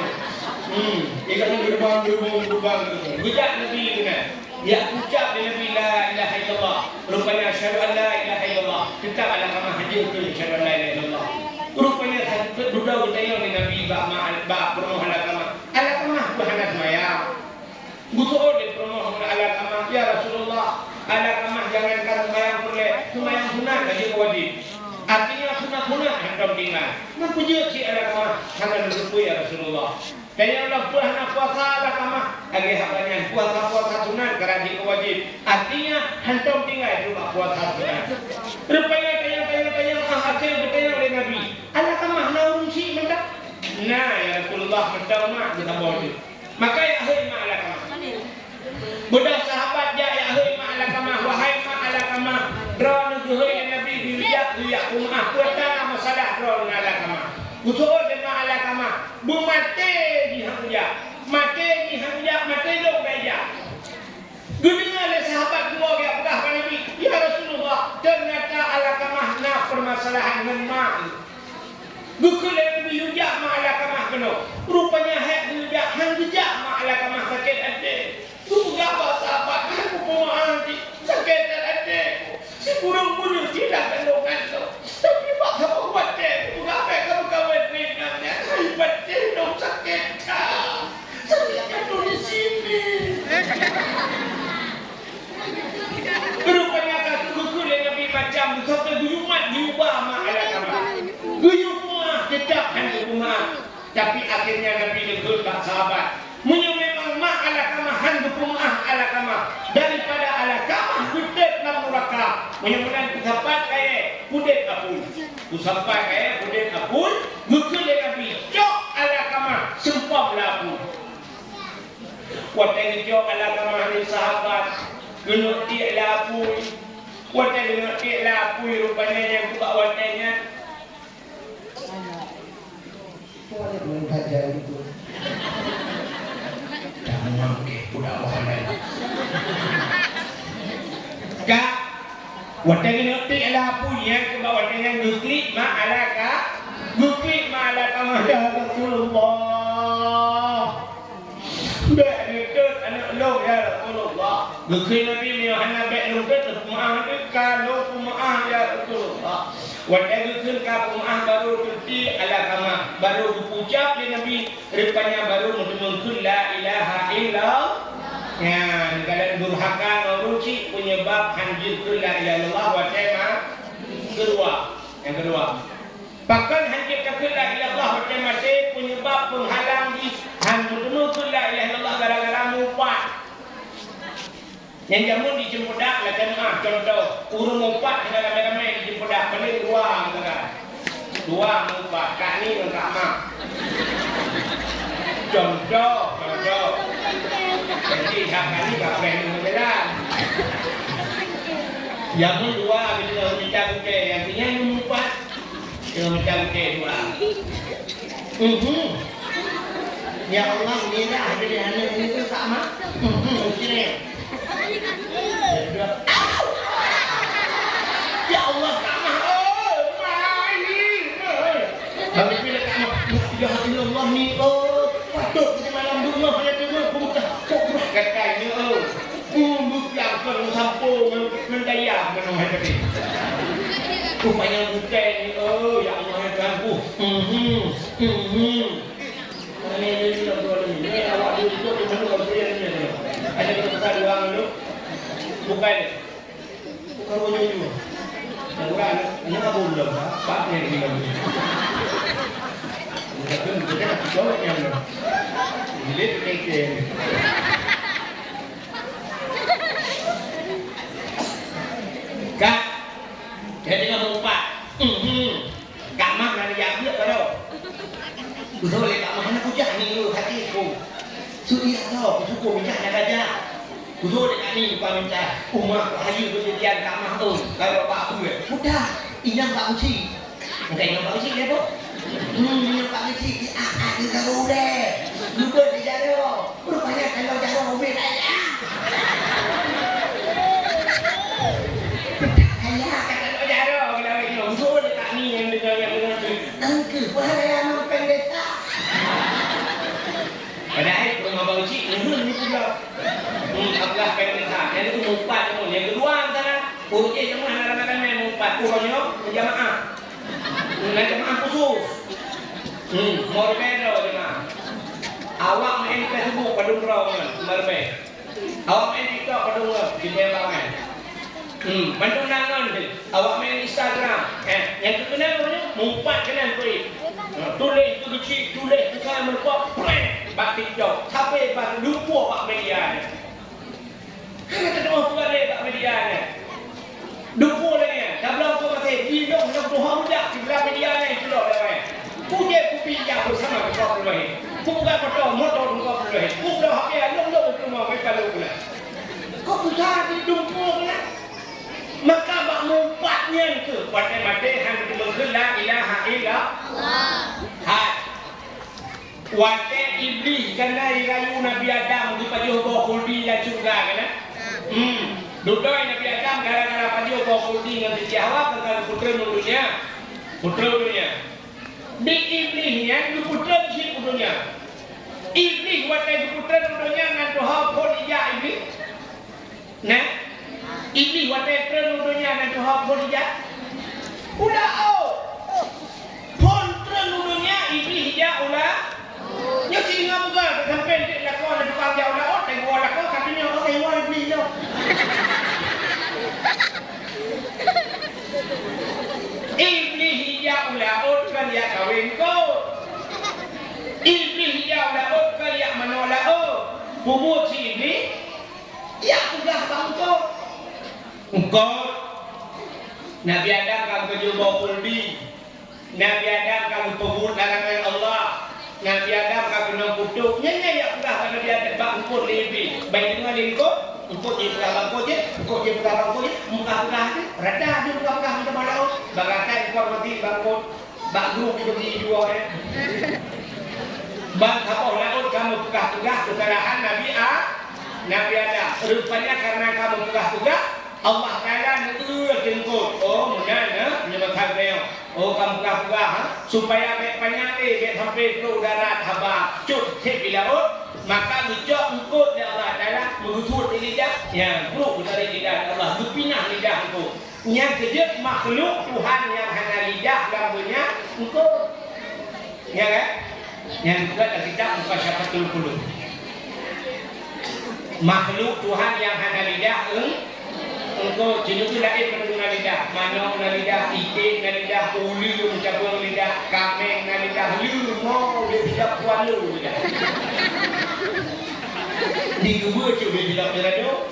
Ia kan berubah. Ucap Nabi kena. Ya ucap di Nabi la ilaha illallah. Rupanya asyhadu an la ilaha illallah. Kita ala kama hadir tu asyhadu an la ilaha illallah. Rupanya duda utaya di Nabi ba promo ala kama. Ala kama bukan semaya. Butuh di promo ala kama ya Rasulullah. Ala kama jangankan sembahyang boleh. Sembahyang sunat saja wajib. Artinya sunat hendak tinggal. Mempunyai si ala kama sangat berupaya ya Rasulullah. Kaya Allah puasa ala kama agi hakanya puasa sunat kerajin wajib. Artinya hendak tinggal juga puasa sunat. Rupanya kaya hasil bertanya oleh Nabi. Ala kama naurun si mendak. Nah ya Rasulullah mendak mak kita boleh. Maka ya ahli ma ala kama. Budak sahabat ya ahli ma ala kama wahai ma ala kama. Drone zuhri Nabi dijak umah kuata masalah drone ala kama. Butuh jemaah ala kama. Bu mati di hangja. Mati dong beja. Dunia le sahabat dua dia pedah Nabi. Ya Rasulullah, ternyata ala kama na permasalahan memang. Gukul Nabi hujak ma ala kama kena. Rupanya hak hujak hang hujak ma ala kama sakit ade. Tu gapa sahabat aku pemaaf sakit ade. Si burung tidak kendokan tu. Tapi pak kamu buat deh. Mengapa kamu kawin dengannya? Hebat deh dong sakit kah? Sakit kan di sini. Rupanya kata guru yang lebih macam sampai guyumat diubah mahala kama. Guyumah tetap hanya rumah. Tapi akhirnya Nabi negur tak sahabat. Munya memang mahala kama hanya rumah ala kama daripada ala kama gudek nam neraka. Mudah-mudahan kusapat kaya kudet apun. Kusapat kaya kudet apun. Gukul Nabi cok ala kama sempap lapu. Watai cok ala kama ni sahabat. Genuk ti lapu. Watai genuk ti lapu rupanya yang kubak watainya. Boleh belum saja itu. Jangan ke budak wahanai. Kak, watai genuk ti lapu yang kubak watainya guklik ma alaka. Guklik ma alaka ya Rasulullah. Bek dekat anak lo ya Rasulullah. Guklik Nabi Muhammad bek dekat maaf kalau maaf ya Rasulullah. Watai guklik ka maaf baru berti ala kama baru ucap di Nabi rupanya baru mengkul la ilaha illallah. Ya, kalau durhaka nguruci penyebab hanjir la ilaha illallah watai ma yang kedua. Bahkan hanjir la ilaha illallah watai mati penyebab penghalang di hanjir la ilaha illallah gara-gara mufat. Yang jamun di Jempodak lah jemaah contoh urung mufat dengan ramai-ramai di Jempodak paling dua kan. Dua mufat kak ni dengan kak mak. Contoh. Jadi hak kali kak pengen menjelang. Jamun dua bila macam ke yang punya mufat. Dia macam ke dua. Ya Allah mira jadi anak itu sama. Sini. Ya Allah kamah Habis bila kamah ya Allah ni patut di malam rumah pada tengok buka kok katanya bukan perlu sampung mendaya menuh tadi rupanya bukan ni ya Allah ya Tuhanku ini awak duduk di mana kau ni ada kita dua dulu bukan wujud bukan ini apa belum pak ni belum bukan kita jauh yang ini keke kak jadi kamu pak kak mak dari jawab kalau betul kak mak nak hujan ni hatiku buku minyak nak aja. Betul dekat ni Pak minta. Umar Hayu kejadian kat mah tu. Kalau Pak aku mudah. Inang Pak Uci. Macam inang Pak Uci dia tu. Inang Pak Uci ada garu deh. Lupa dia jaro. Rupanya kalau jaro mobil aja. Ayah Kalau jaro kita ni betul dekat ni yang dengan angke bahaya mau pendeta. padahal rumah bau cik ni pula. Allah pendeta. Yang itu mumpat tu. Yang kedua sana urutnya jemaah ramai-ramai mumpat urutnya jemaah. Nak jemaah khusus. Morbero jemaah. Awak main Facebook pada umrah kan, morbero. Awak main TikTok pada umrah di Pelangan. Bandung nangan tu. Awak main Instagram. Yang tu kenal apa ni? Mumpat kenal tu. Tulis tu kecil, tulis tu saya merpok. Bak TikTok. Sampai bak lupa bak media ni. Kan tak tahu apa lagi bak media ni. Lupa lagi. Dah belum kau masih hidup nak Tuhan muda di belakang media ni celok dah. Punya kopi yang bersama kau perlu. Bukan foto motor kau perlu. Bukan HP long-long tu mau kalau pula. Kau besar di dumpung lah. Maka bak mumpatnya ke mati-mati hang dimengkel la ilaha illallah. Hai. Wate iblis kena rayu Nabi Adam di pajuh khuldi la surga kana. Dudoi Nabi Adam gara-gara pajuh khuldi dengan Hawa dengan putra dunia. Putra dunia. Di iblisnya di putra si dunia. Iblis wate di putra dunia dengan Tuhan pun iya iblis. Nah. Iblis wate dunia dengan Tuhan pun iya. Udah pon dunia iblis dia ulah. Yang sini ngam ga sampai dia lakon ada tukang jauh dah tak gua lakon katanya orang yang mau beli dah. Iblis dia ulah kan dia kawin kau. Iblis dia ulah kan dia menolak bumut si iblis. Ya udah bangko. Engkau Nabi Adam kamu berjumpa khuldi. Nabi Adam kamu pebut larangan Allah. Nabi Adam kamu nak putuk. Nyanyi ya udah kalau dia ada bak ukur lebih. Baik dengan dia ikut. Ukur dia pula bangko je. Ukur dia pula bangko je. Muka-muka je. Rada dia muka-muka macam mana. Bagakai ukur mati bangko. Bak grup dia bagi dua ya. Bang kapal laut kamu pegah-pegah kesalahan Nabi Adam. Rupanya karena kamu pegah-pegah. Allah Ta'ala negeri jengkut. Oh, mudah menyebabkan beliau. Oh, kamu pegah-pegah supaya banyak sampai ke udara habak. Cuk, cek di laut. Maka hijau engkut dari Allah Ta'ala mengusut di lidah. Yang keluar dari lidah Allah. Dupinah lidah engkut. Yang kejut makhluk Tuhan yang hanya lidah gambarnya engkut. Ya kan? Yang juga dari kita muka syafatul qulub. Makhluk Tuhan yang hanya lidah engkau jenis lain mendengar lidah, mana lidah, itik lidah, ulu mencampur lidah, kameng lidah, mau dia tidak kualu lidah. Di kubur cuba tidak berado.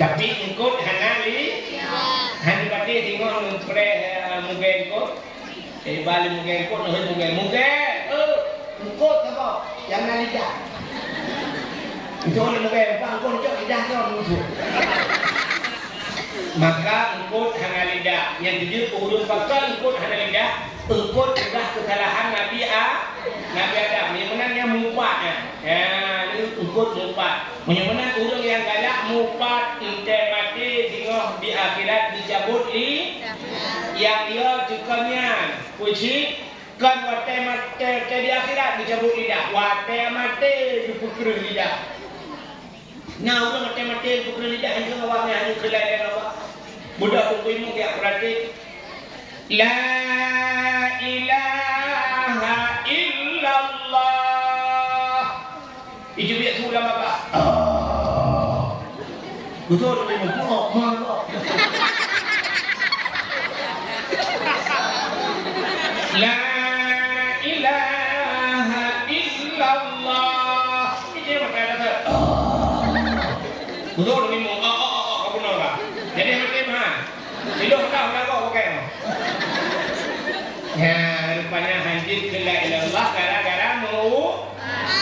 Tapi engkau hanya hanya pada tengok mempre mungkin engkau, balik mungkin engkau, engkau apa? Yang lidah. Itu orang mungkin engkau lidah kau musuh. Maka engkau hanya lidah. Yang jujur urut bakal engkau hanya lidah. Engkau sudah kesalahan Nabi Adam. Yang menangnya mumpat. Ini engkau mumpat. Yang menang urut yang galak mumpat. Entai mati sehingga di akhirat dicabut yang dia cukanya puji kan watai mati di akhirat dicabut lidah. Watai mati dipukul lidah. Nah, orang mati-mati bukan lidah hanya awaknya hanya kelai dan awak. Mudah hukummu dia berarti la ilaha illallah. Itu biar ulama apa? Betul tu memang malu. La ilaha illallah. Ini macam apa? Betul ni mau kau benar tak? Jadi macam hidup kau okey. Ya, rupanya hancur ke la ilallah gara-gara mau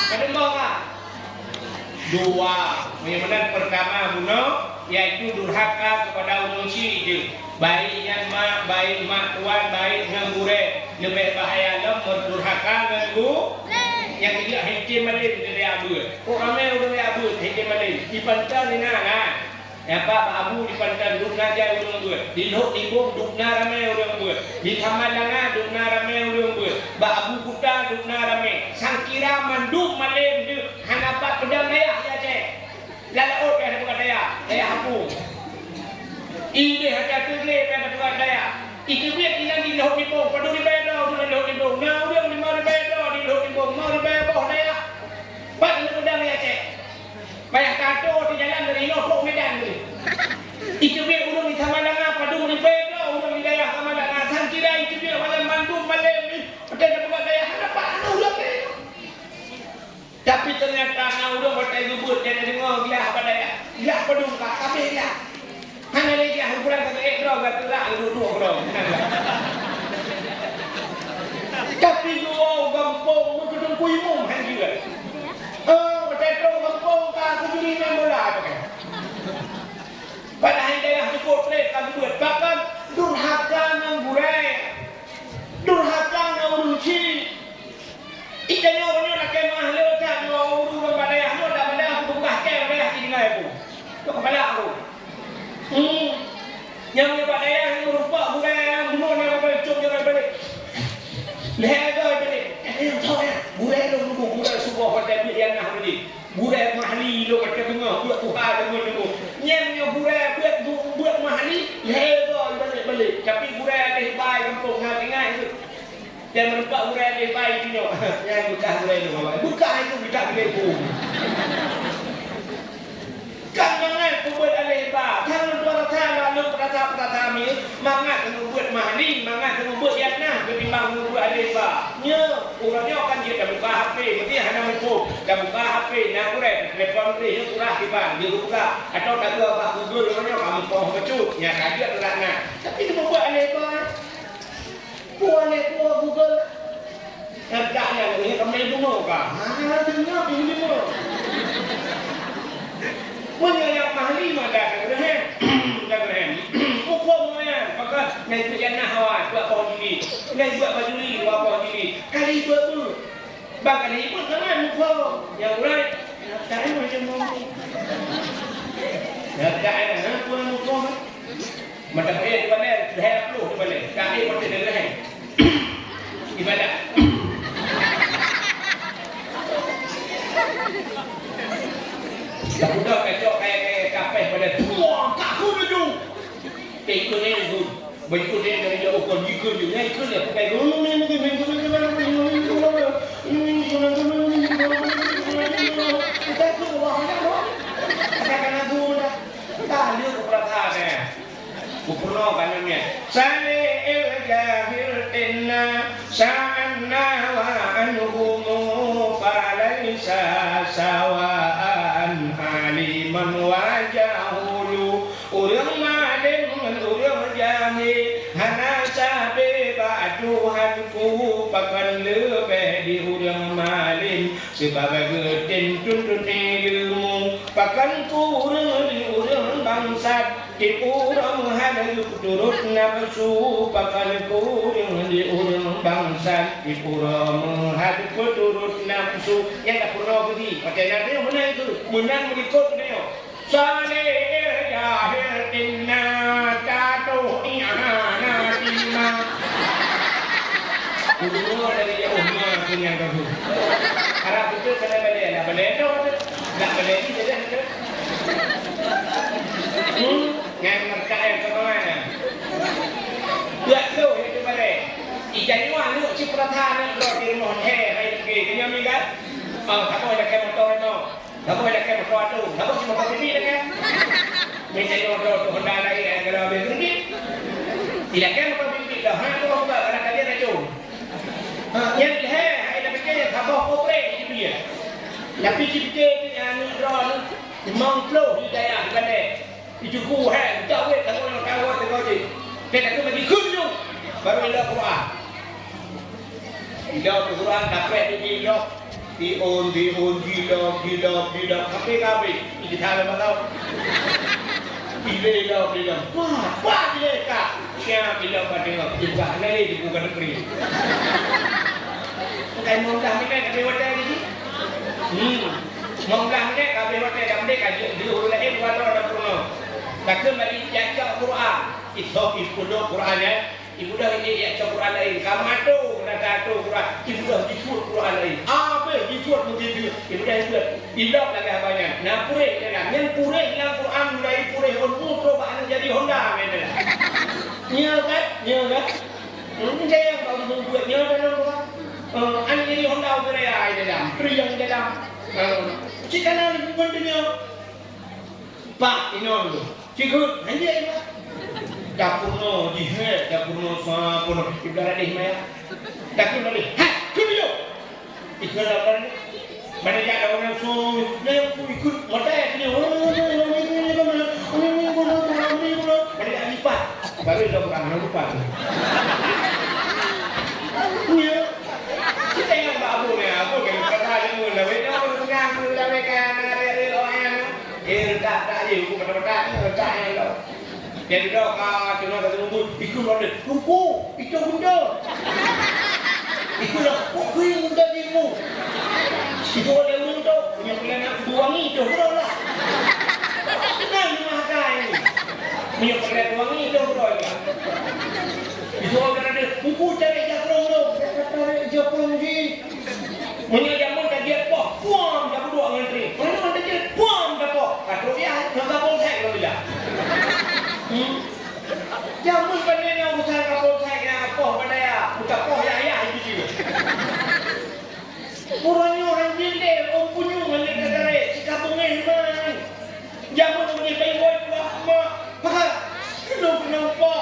kedembang tak? dua. Yang pertama bunuh, yaitu durhaka kepada ulun syid. Baik yang mak, baik mak tuan, baik ngangure. Lebih bahaya lemah durhaka nganggu. Yang tidak hikim malin dari abu. Orang ni udah abu hikim malin. Di pantai ni nak. Ya Pak Abu di pantai duk naja urang buat. Di lok di bom duk narame urang buat. Di Hamalanga duk narame urang buat. Ba Abu Kuta duk narame. Sangkira manduk malem tu hanapat pedang daya ya cek. Lala ot ada bukan daya hapu. Ini hati tu le ada bukan daya. Itu dia ilang di lok di bom, padu di bedo, di lok di bom. Nah urang di mana bedo, di lok di bom, mau di bedo daya. Pak ini pedang ya cek. Banyak kato di jalan dari Lopok Medan ni. Itu dia urang di Hamalanga, padu di bedo, urang di daya Hamalanga. Sangkira itu dia malam manduk malem ni. Ada bukan daya hanapat anak urang ni. Tapi ternyata anak urang batai gubut dia dengar gila apa daya. Gila pedung kak, tapi gila. Hanya lagi aku pulang kata ekro gak terak dua orang. Tapi dua gampang mungkin kuimum hang juga. Betul gampang kak aku beli main bola apa kan. Padahal daya cukup leh kami buat bahkan durhaka nang burai. Durhaka nang ruci. Ikannya orangnya nak kemah lewat dua urut badai aku dah badai aku buka kau badai aku tinggal aku. Tu kepala aku. Yang badai yang merupak budaya yang bunuh yang balik cok yang balik. Leher balik. Yang tahu ya budaya lu budaya sebuah hotel yang nak beli. Budaya mahli lu kat tengah buat Tuhan tengok. Nyemnya budaya buat mahli leher balik. Tapi budaya lebai kampung ngai itu. Yang merupak budaya lebai itu yang buka budaya itu apa? Buka itu buka itu. Kan mangat buat lebai. Kalau dua rasa lalu rasa mi mangat buat mahli, mangat buat yang nah ketimbang buat lebai. Nya orangnya akan dia dah buka HP, berarti hanya mencoba dah buka HP, nak kurang telefon dia kurang di bang, dia buka atau tak ada apa Google orangnya kamu kau baca, ya kaget terangnya. Tapi dia buat lebai. Buat Google. Harganya ni kami bunga kah? Dengar ini bunga. Menyayang mahli mada keren. Keren. Ukur moyan, maka naik jannah hawa buat pohon ini. Naik buat baju ini, buat pohon ini. Kali buat tu. Bang kali ikut jangan ukur. Yang urai. Tak ada macam mana. Tak ada puan ukur. Macam dia di mana? Dah perlu di mana? Kali macam dia dah. Ibadah. Dah budak kacau kayak kafe pada tua kaku tu. Ikut ni tu. Berikut dia dari jauh kau ikut dia. Ikut dia pakai gunung ni mungkin kita tu wahana boh. Akan aku dah. Dah dia berkata ni. Kupurno kanannya. Sale jahil inna sa'anna wa anhumu falaisa sawa'an haliman wa jahulu urang maden urang jahil hana sabe ba'duhanku pakan lebih di urang malin sebagai geden tuntun ilmu pakan kurang di urang bangsat di urang hadap turut nafsu pakan kurang di urang bangsat di urang hadap turut nafsu yang tak pernah pergi pakai nanti yang mana itu menang mengikut dia salih jahil inna tatuh i'ana tima kudunya dari jauhnya punya kamu harap betul kena balik lah balik tu nak balik ni jadi yang mereka yang kemana buat tu itu balik ikan ni wah lu cip perhatian kalau di rumah hai kenyam ni kan tak boleh pakai motor itu tak boleh pakai motor tu tak boleh motor pipi kan minta motor tu Honda lagi kan kalau habis rugi tidak kan motor pipi dah hang tu buat kadang-kadang dia tu yang hai dah fikir yang khabah kopre itu dia tapi fikir tu yang ni drone memang flow di daya kan itu ku hai tak wait kalau nak kawat kau je dia tak bagi kunju baru dia Quran. Dia Quran dapat dia Tiun, gila. Kape. Ini salah tahu. Gila. Wah, gila kak. Siapa gila pada tengok. Juga lele di bukan negeri. Bukan mungkin kita kape hotel ni. Mungkin kita kape hotel dah mereka di ulai walau ada pulau. Tak kembali jaga Quran. Itu ibudah Quran ya. Ibudah ini jaga Quran lain. Kamado nak tahu Quran. Ibudah disebut Quran lain. Apa disebut begitu? Ibudah disebut. Ilah lagi banyak. Nah purih dia. Yang purih yang Quran mulai purih. Honda coba jadi Honda mana? Nya kan? Ini dia yang baru buat nya dalam Quran. Ani jadi Honda beraya dalam. Priang dalam. Jika nanti benda Pak ini cikgu, hanya ini. Dapurno jihad, dapurno sahaja, ibarat ini maya. Dapurno ni, kuliyo. Ikut apa ni? Mana jadi orang so, dia ikut mata ni. Mana jadi lipat, baru dia orang lupa. Ni, kita yang babu ni, aku kan kata dia mula, mereka orang mula mereka tak je, aku tak yang lo. Yang itu cuma kata tunggu, ikut mana? Tunggu, itu bunda. Ikut lah, kok yang bunda dirimu? Itu oleh bunda, punya pilihan nak buangi itu, betul lah. Kenal makan ini. Punya pilihan buangi itu, betul lah. Itu orang ada, tunggu cari jakrong tu. Cari jakrong je. Punya jamun tak dia apa? Puan dah berdua ngantri. Mana mana dia? Puan dah apa? Kata dia, nak kapal saya kalau dia. Jamun benda yang usaha kapal saya apa benda ya? Bukan apa ya itu juga. Orang jinde, orang punya mana kata si kapungnya man. Jamun punya bayi buah mak. Pakar, kenapa?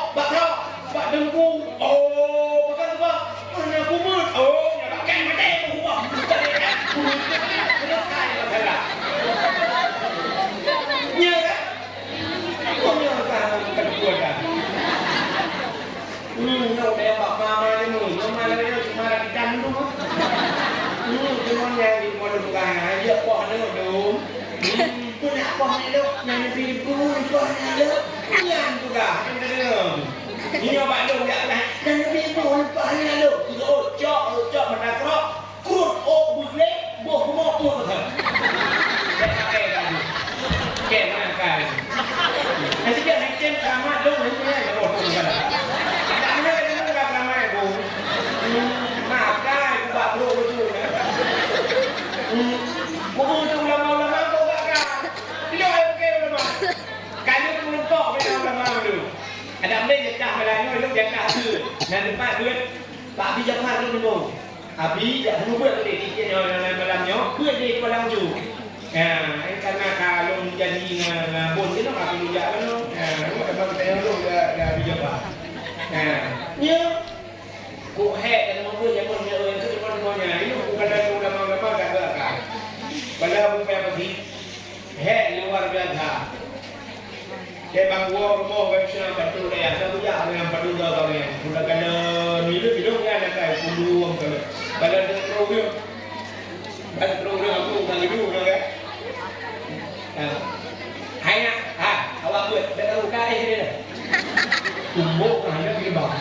Pak dengku. Oh, pakar apa? Mana kumut? Oh, nak pakai mata buah. Nya kan? Kau ni orang kedua dah. Kau dah bapak mama ni, mama ni cuma lagi dandu mah. Cuma yang di mana bukan aja kau ni dong. Kau nak apa ni dong? Nanti ibu kau ni dong. Yang tu dah, yang tu dong. Ini apa dong tak lah? Nanti ibu kau ni dong. Oh, cok mana kerok. Kurut buhle, boh motor tu. Dah pakai kan? Kem makan. Nanti dia nak kem ramah dong, nanti dia boh tu kan. Tak ada ramah aku. Makan, aku buat bro tu. Buku tu lama kau bakar. Dia ayam ke lama. Kalau tu mentok memang lama dulu. Ada benda jatah Melayu itu jatah tu. Nanti Pak duit Pak Bijaman tu minum. Abi dah buat tadi tiket yang malamnya, buat dia malam tu. Karena kalau jadi bon dia nak perlu jalan tu. Kalau kita yang tu dah Bijaman. Nya ku hek dan mampu jaman dia orang tu cuma semuanya. Ini bukan ada ulama-ulama dah berkah. Pada bukan apa sih? Hek luar biasa. Dia bangun rumah website betul dia. Satu jam dengan padu kau ni. Sudah kena hidup kan ada kai puluh orang tu. Pada program aku kan itu kan. Hai nak, awak buat dah buka dia dah. Tumbuk hanya di bawah.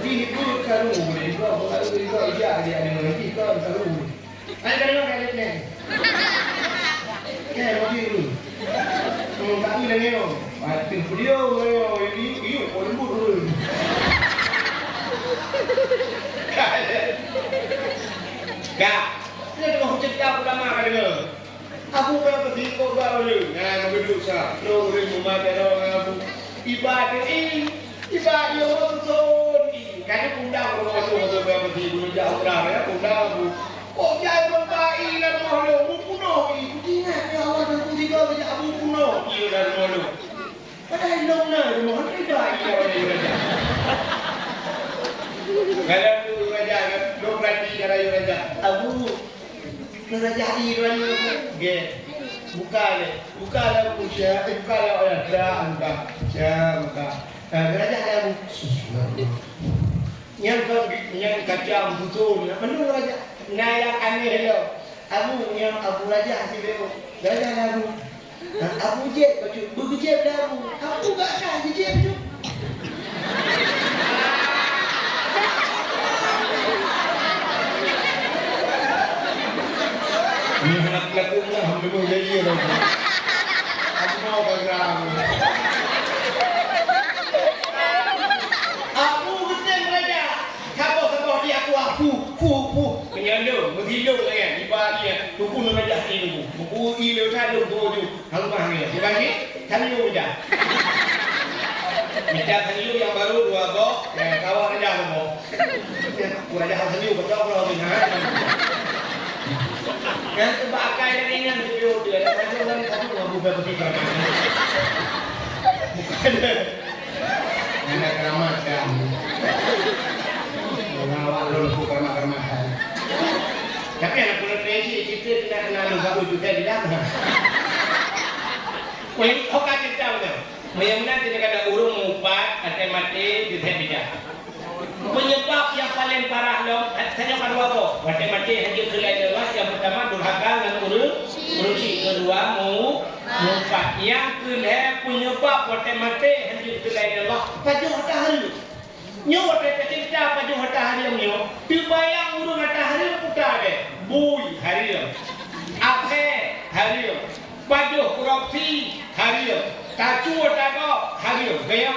Itu kalau ni, kalau dia ni kalau kalau. Ada kan ni. Lagi tu. Tak ni lagi tu. Mati video ini kolbu dulu. Kak, ni tu aku cakap ulama kan dia. Aku berapa singkok kau ni? Begitu sah. Lo boleh membaca aku. Ibadah ini, ibadah orang soni. Kan undang orang tu berapa singkok jauh dah ya undang aku. Kok jangan membaik lah malu, bunuh ni. Ingat ya Allah dan kutiga banyak abu bunuh. Ia dah malu. Padahal long lah, mohon tidak ia orang yang raja. Kalau tu raja, dua berarti cara yang raja. Abu, raja di mana? Get, buka lah pusat, buka lah orang dah angkat, siapa? Raja dah yang kacang betul. Menung raja. Nah yang aneh lo. Abu yang Abu Raja hasil bebo. Raja lalu. Abu je, baju je dah. Abu gak ada je tu. Ini anak pelakon lah, hampir mau jadi orang. Aku mau bergerak. Aku betul raja. Kau dia aku. Menyandung, menghidung kan, di bawah dia. Tuku nama dah ini. Buku ini ada tu. Hang panggil. Dibagi, kaliu dah. Minta kaliu yang baru 2 bok, kawan raja kamu. Raja kaliu betul kalau ni ha. Yang terbakai dan ringan video dia. Macam orang satu ngabu berfikir. Bukan. Anak keramat kan. Orang lalu lupa keramat-keramatan. Tapi anak pulau Tracy kita tidak kenal lupa juga tidak. Kau kata tahu tak? Mayamna tidak ada urung mumpat atau mati juga tidak. Penyebab yang paling parah dong, saya pada apa? Mati hanya kelai dewas. Yang pertama durhaka dan urusi. Kedua mumpat. Yang kelai penyebab mati hanya kelai dewas. Pada matahari. Nyo ada cerita pada matahari nyo. Dibayang urung matahari putar deh. Bui hari. Apa hari. Pada korupsi hari. Kacu ada hari. Gaya.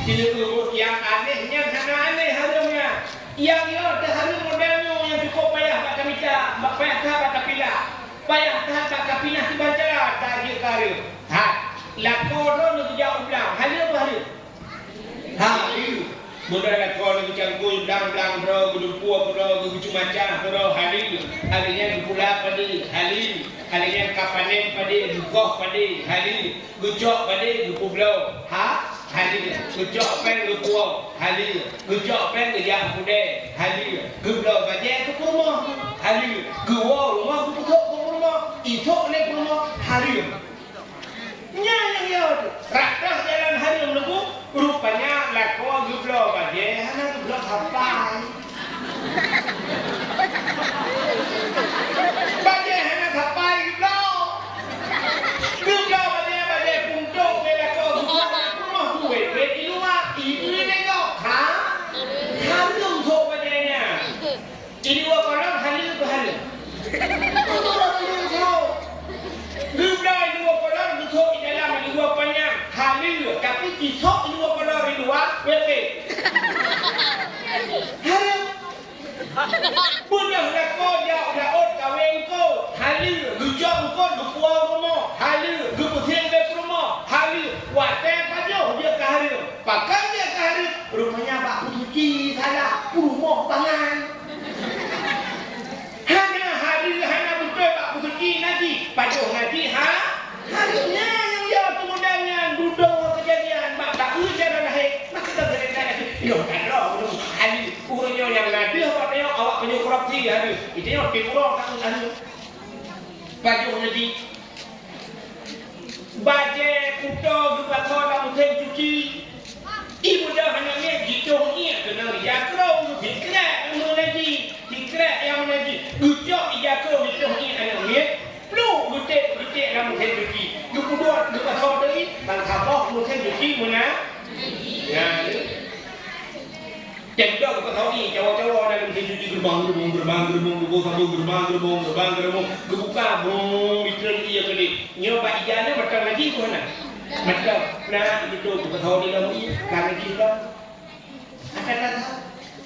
Jadi yang anehnya sana aneh harinya. Yang ada hari modelnya yang cukup payah baca mica, payah baca pila. Payah baca pila dibaca tak hari. Ha, lakoron itu jauh bilang. Hari apa hari? Hari. Modal kau ni cangkul dang bro, gudupua bro, gucu macam bro hari. Harinya gula padi hari. Harinya kapanen padi, gukoh padi hari. Gucok padi, gupu bro. Ha? Hari. Gucok pen gupuo hari. Gucok pen gejak kude hari. Gublo bajai ke rumah hari. Guwo rumah guputok ke rumah. Itok le rumah hari. Nyang rakyat jalan hari menunggu rupanya lako gublo bajai hana gublo kapai bajai hana kapai gublo bajai puntung le lako gublo rumah gue di rumah ini nengok ha hari untuk bajainya ini wakolan hari itu hari gublo ini wakolan untuk di dalam ini wapanya hari tapi kisok ini wakolan di luar wete hari punya lako jauh daud kawin ko hari gujok ko dukua rumah hari gupusing ke rumah hari wate pajo dia ke hari pakai dia ke hari rumahnya Pak Putuci salah rumah pangan hanya hari hanya betul Pak Putuci nanti pajo nanti ha harinya yang dia tu modalnya duduk kejadian mak tak ujar lahir maka tak berkata yo kan lo hari urunyo yang nadi apa dia awak punya korupsi hari itu yang pimuro kan hari pajo nanti baje puto gupato da musim cuci ibu dah hanya ni gitu ni kena jakro dikra yang lagi gujok jakro gitu ni ana ni lu gute dalam musim cuci gupudot gupato deui bangkabok musim cuci muna ya Cendok ke tahu ni cawa-cawa dalam musim cuci gerbang gebuka mitren dia kali nyoba ijana macam lagi tu mana macam nah itu ke tahu ni dalam ni kan kita ada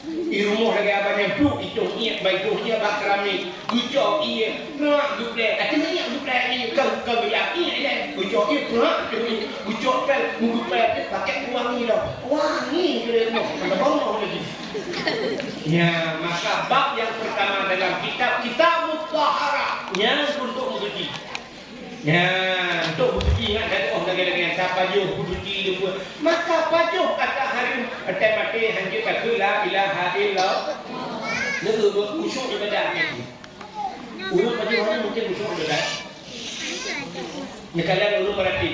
di rumah lagi apa yang tu itu ia baik tu dia bakar ni gucok ia nak guple ada ni guple ni kau biar ini gucok ia nak gucok pel guple pakai wangi dah wangi dia mau bau lagi ya maka bab yang pertama dalam kitab mutahharah yang untuk mencuci ya untuk mencuci ingat dari orang dengan siapa je mencuci dia maka pajuh kata hari mati hanya kata la ilaha illallah lalu khusyuk ibadah itu ulun pajuh hari mungkin khusyuk ibadah kalian ulun berarti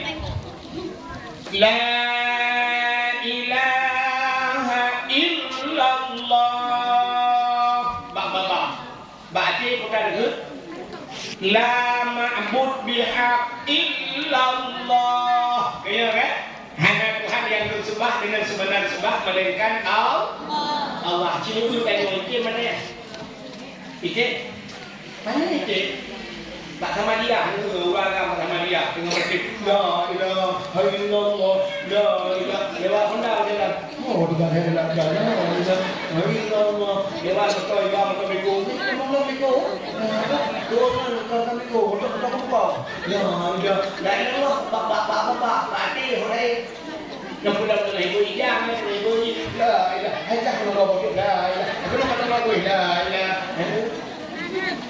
la ilaha illallah La ma'bud bihaq illallah. Kaya kan? Hanya Tuhan yang disembah dengan sebenar sembah melainkan Allah. Cina pun tanya itu mana ya? Itu mana itu? Tak sama dia, hanya orang agama sama dia dengan berkata la ilaha illallah, la ilaha lewat Honda dia oh dengan hebat jalan la illallah lewat betul imam betul biku betul biku kau untuk apa ya dia la ilaha bapak berarti orang yang sudah ibu ijang ibu la ilaha hanya kalau betul la ilaha kalau kata aku la ilaha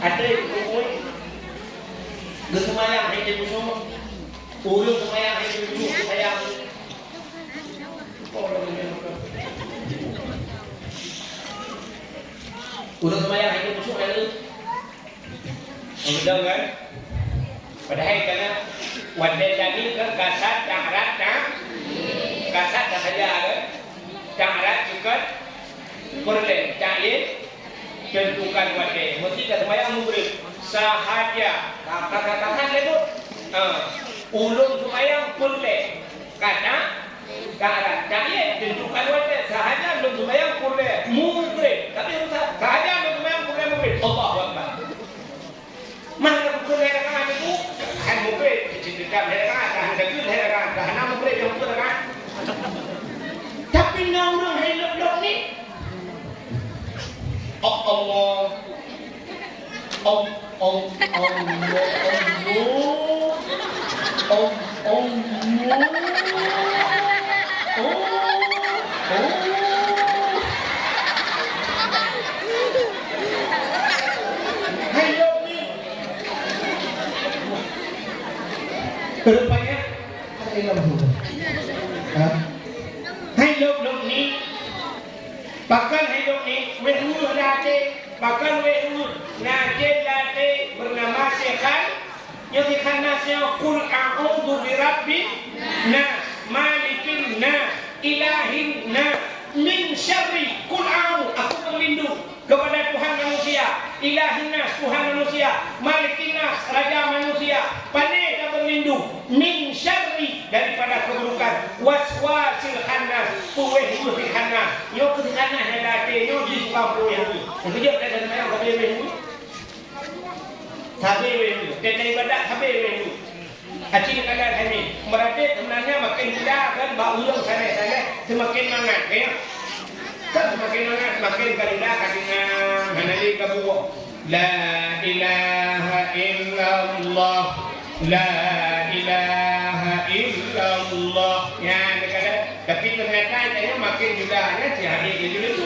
ada itu Semayang hai dia semua. Urus semayang hai dia semua semayang. Urus semayang hai dia semua ada. Sudah kan? Padahal karena wadah jadi ke kasat cakrat kasat dah saja kan? Cakrat juga boleh caklit tentukan wadah. Mesti kita semayang murid sahaja. Kata-kata itu ulung sembahyang boleh karena cara dia tentukan wadah sahaja ulung sembahyang boleh murid tapi sahaja ulung sembahyang boleh murid Allahu Akbar mana boleh kan itu kan murid ceritakan mereka kan jadi mereka kan murid yang betul kan tapi orang hidup ni Allah rupanya ada ilmu. Hidup ni, bahkan hidup ni, wehul late, bahkan wehul najib late bernama Sekhan, yang Sekhan nasnya kul a'udhu birabbin nas, malikin nas, ilahin nas, min syarri kul a'udhu, aku berlindung kepada Tuhan manusia, ilahin nas, Tuhan manusia, malikin nas, raja manusia, pandai dan berlindung min syarri daripada keburukan waswasil khannas puwehul khannas yo khannas helate yo di kampu yang ni kerja dan memang kami behu sabe behu dan ibadat sabe behu acing kala kami berarti sebenarnya makin mudah kan baulang sana semakin mangat ya kan semakin mangat makin kalida kadina hanali kabu la ilaha illallah la ilaha illallah ya dekat tapi ternyata saya makin juga hanya si hari itu itu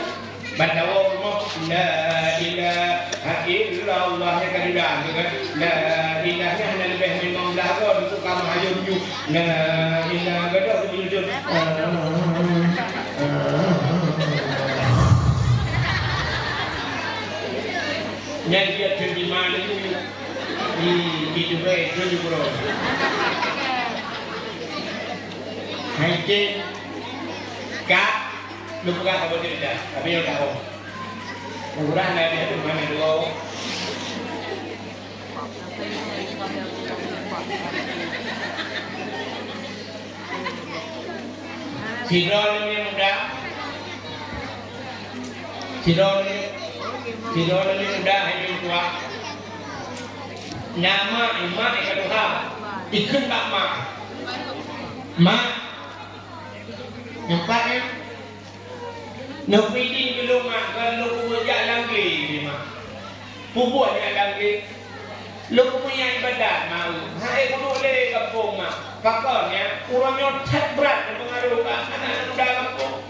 batawa rumah la ilaha illallah ya kan juga kan la ilahnya hanya lebih memang dah kau untuk kamu hayunju la ilaha gadah jujur yang dia terima itu di Dubai itu bro. Hai kak, lu bukan apa tidak? Tapi yang tahu, murah nggak dia tuh mana dulu? Sidon ini muda, sidon ini muda hidup tua. Nama emak ikan Tuhan ikut tak mak nampaknya nafidin belum mak kalau buat langgi mak buat langgi lu punya ibadat mau hai kudu le kampung mak pakarnya kurangnya cat berat pengaruh anak muda kampung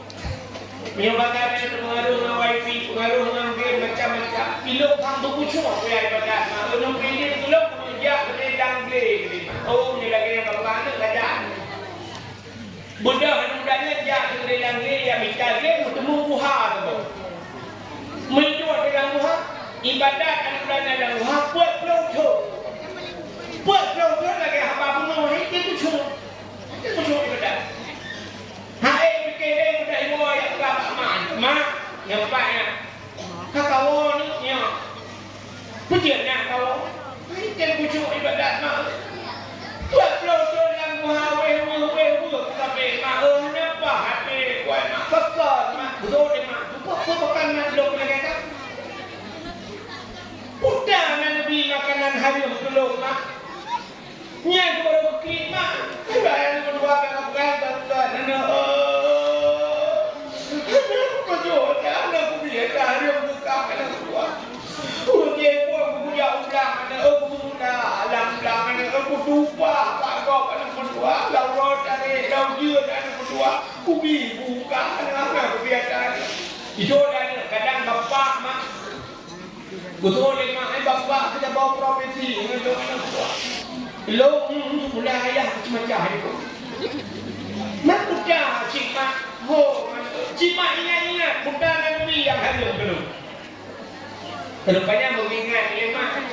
nyobakan pengaruh dengan wifi pengaruh dengan game macam-macam ilok kampung kucu punya ibadat mak lu pilih ilok punya kedang beli oh ni lagi yang kampung kerajaan Buddha mudanya dia kedang beli yang minta game bertemu buha tu menjual kedang buha ibadat anak-anak dalam buha buat pelautu lagi apa pun itu kucu ibadat hai fikir mudah ibu yang kelapa mak yang paknya kakao ni yang pujiannya kau itu Nya tu baru berklik mak. Bayar berdua pegang-pegang tuan. Nana. Betul dah aku biar dia buka anak berdua. Dia pun aku punya ulang anak aku sudah alam-alam anak aku lupa pak kau anak berdua. Lau tarik lau dia anak berdua. Ubi buka anak aku biar dah. Itu dah kadang bapak mak. Betul ni mak bapak kita bawa profesi dengan anak berdua. Lo mulai ayah macam-macam itu. Mak muda cik mak. Ho, cik mak ingat-ingat muda Nabi yang hadir belum. Rupanya mengingat dia mak.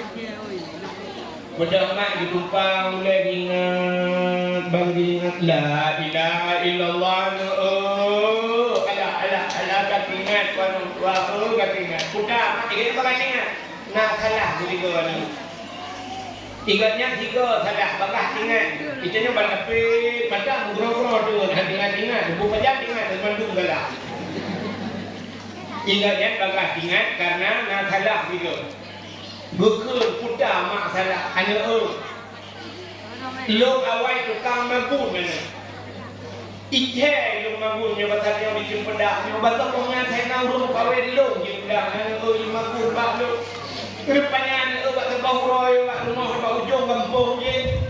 Muda mak ditumpang mulai ingat, bang ingat la ilaha illallah. Alah kata ingat orang tua kata ingat. Muda mak ingat apa ingat? Nak salah begitu ni. Ingatnya tiga salah bakah ingat. Itanya balapit, padang gro-gro tu ingat. Bukan jam ingat bandung galak. Ingatnya bakah ingat karena nak salah tiga. Bekul puta mak salah hanya lo awai tukang magun mana. Ije lo magun yang batal yang bikin pedak. Yang batal pengat saya nak urung kawin lo yang pedak. Hanya magun bak lo. Rupanya buat sebau roy, buat rumah sebau ujung kampung je.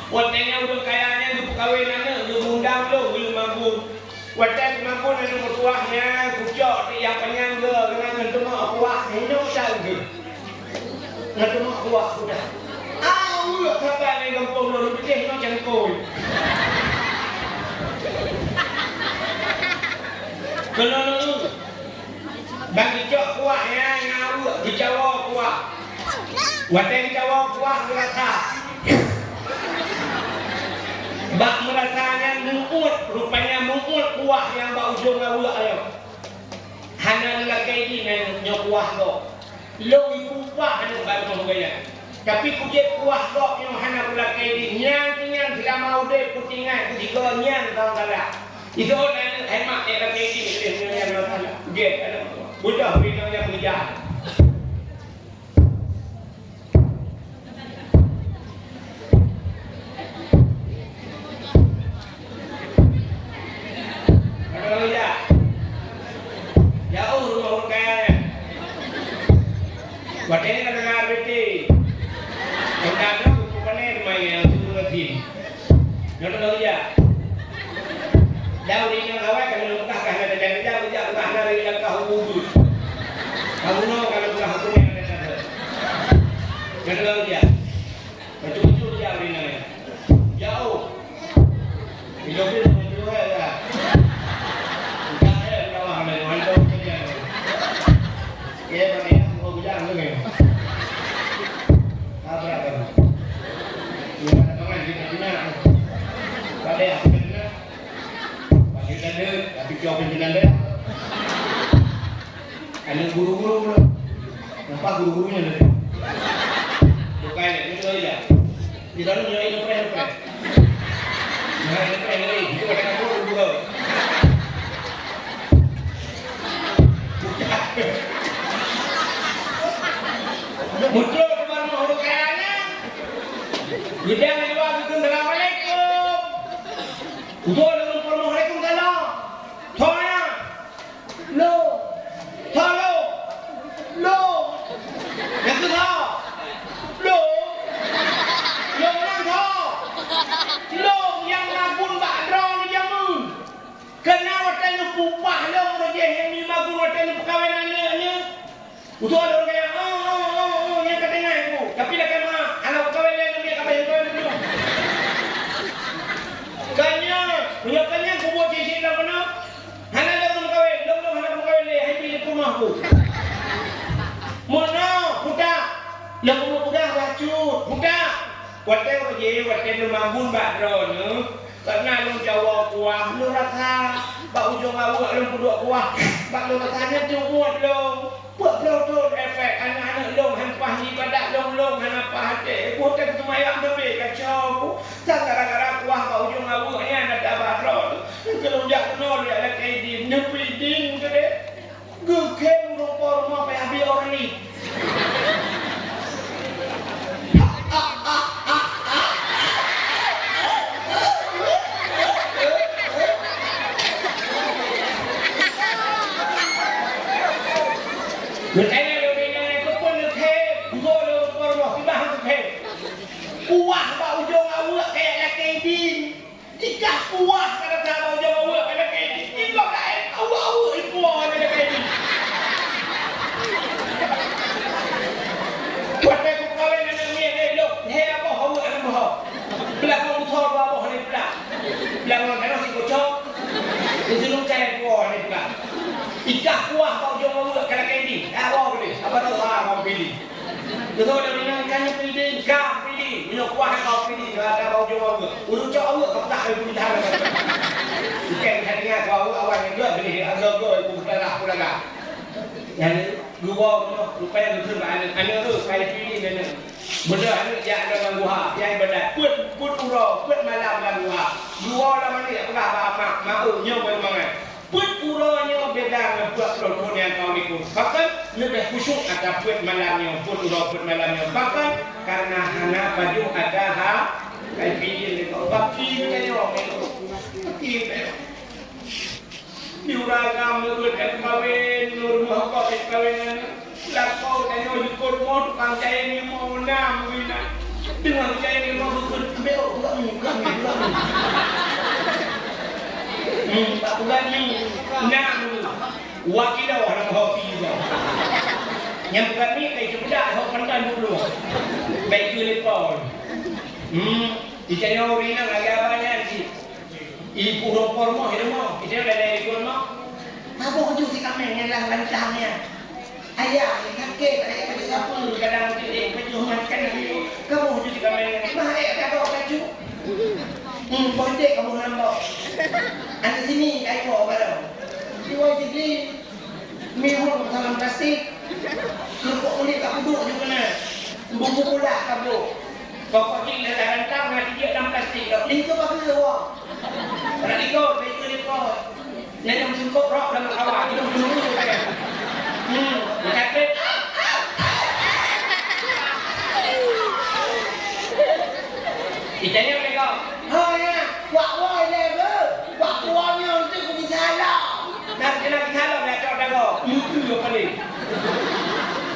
Watanya udah kayanya untuk kahwinan tu undang lo belum mampu. Watan mampu nak bertuahnya kucok yang penyangga dengan ngedemak kuah ini usah ke. Ngedemak kuah sudah. Ulah kata ni kampung lo lebih nak cangkul. Kalau bagi cok kuah ya ngau dicawa kuah. Watan dicawa kuah merasa. Bak merasanya muut, rupanya muut kuah yang bak ujung ngau ayo. Hana lakai di nyok kuah tu. Lo ibu kuah hana baru gaya. Tapi kuje kuah tu yang hana lakai di nyang sudah mau deh putingan tiga nyang tahu tak? Itu orang hemat lakai di nyang masalah. Kuje ada. Udah bina yang berjalan. Ada lagi tak? Jauh rumah orang kaya ya. Wadahnya kan dengar beti. Yang dalam bukannya rumah yang turun lagi. Ada lagi tak? Jauh di yang awal kalau lukah kan ada jauh lukah dari langkah wudhu. Kamu no kalau lukah hukum yang ada sana. Yang tahu dia. Macam-macam jauh di mana? Jauh. Hidup dia macam lah. Bukan ada kawan ada hantar kerja. Dia pakai aku berjalan tu kan. Apa kan? Dia ada kawan di mana? Ada apa kena? Ada tapi jawab pimpinan dia. Ada guru-guru pula. Nampak guru-gurunya dia. Bukan ni tu aja. Di dalam nyai lepas. Nyai lepas ni. Itu kata guru juga. Muncul keluar makhluk kayanya. Dia yang luar itu Assalamualaikum. Betul. Utuh ada orang yang yang kedengar aku. Tapi dah kena anak kawin yang dia kawin tu dulu. Kanya, punya kanya aku buat sisi dah mana? Hana dah pun kawin, belum hana pun kawin leh, happy di rumah aku. Mana, budak. Yang kamu budak racut, budak. Watai watai mambun badron. Karena lu Jawa kuah, lu rasa bak ujung awak lu kedua kuah. Bak lu rasanya cukup lu. Buat produk efek anak-anak long hampah ni pada long apa hati. Bukan semayang lebih kacau. Sang gara-gara kuah bak ujung awaknya ada badron. Kalau jak nol ya ada kaidin nepi ding ke deh. Gukeng rumah pe abi orang ni. Bertanya lo dengan itu pun lekeh, gua lo pormo kita harus lekeh. Kuah bak ujung awak kayak laki din. Ikah kuah kada tahu ujung awak kayak laki din. Ikah kayak awak kuah kayak laki din. Buat aku kawin dengan dia lo, hei apa awak anak boh. Belakang motor apa ni belak. Belakang kana si kocok. Itu lu kayak kuah ni belak. Ikah kuah bak ujung awak kayak laki din. Apa boleh? Apa tahu apa pilih. Betul dah dengan kan pilih, kau pilih, minyak kuah kau pilih, ada bau jauh awak. Urut jauh awak kau tak boleh pilih dah. Bukan hanya kau awak yang dua pilih, ada dua ibu darah pula kan. Yang dua lupa yang betul ane tu saya pilih mana. Benda ane yang ada dalam buah, yang benar. Put urau, put malam dalam buah. Dua dalam ni apa apa mau nyawa bermangan. Put uranya beda dengan buat produk yang kau ikut. Bahkan lebih khusyuk ada put malamnya, put urau put malamnya. Bahkan karena anak baju ada kayak pilih kau baki macam orang itu. Baki itu. Diuragam urut kawin, rumah kau kawinan. Lakau tanya ikut mau tukang cahaya ni mau enam wina. Dengan cahaya ni mau ikut belok bukan. Tak bukan ni enam wakil orang hoki juga. Yang bukan ni kayak cepat hok pandan dulu. Baik tu lepon. Icanya orang nak lagi abangnya si. Ibu ropor mo hidup mo. Icanya dah dari ikut mo. Apa kau cuci kami yang lancangnya? Ayah, kakek, ayah macam siapa? Kadang cuci baju makan ni. Kamu cuci kami. Bahaya kau baju. Bontek kamu nampak. Ada sini kayu apa? Dua sini mihun salam plastik. Lupuk kulit kamu duduk juga na. Bumbu pula kamu. Pokok ni dah rantang nanti dia dalam plastik. Ini tu apa tu? Kalau ikut, betul ikut. Nanti kamu sungkuk rock dalam awak. Kita dulu kan. Berkata. Itanya mereka. Oh ya, wak wak level. Wak kuahnya untuk aku bisalah. Nak kena bisalah nak cakap dah kau. Itu apa ni?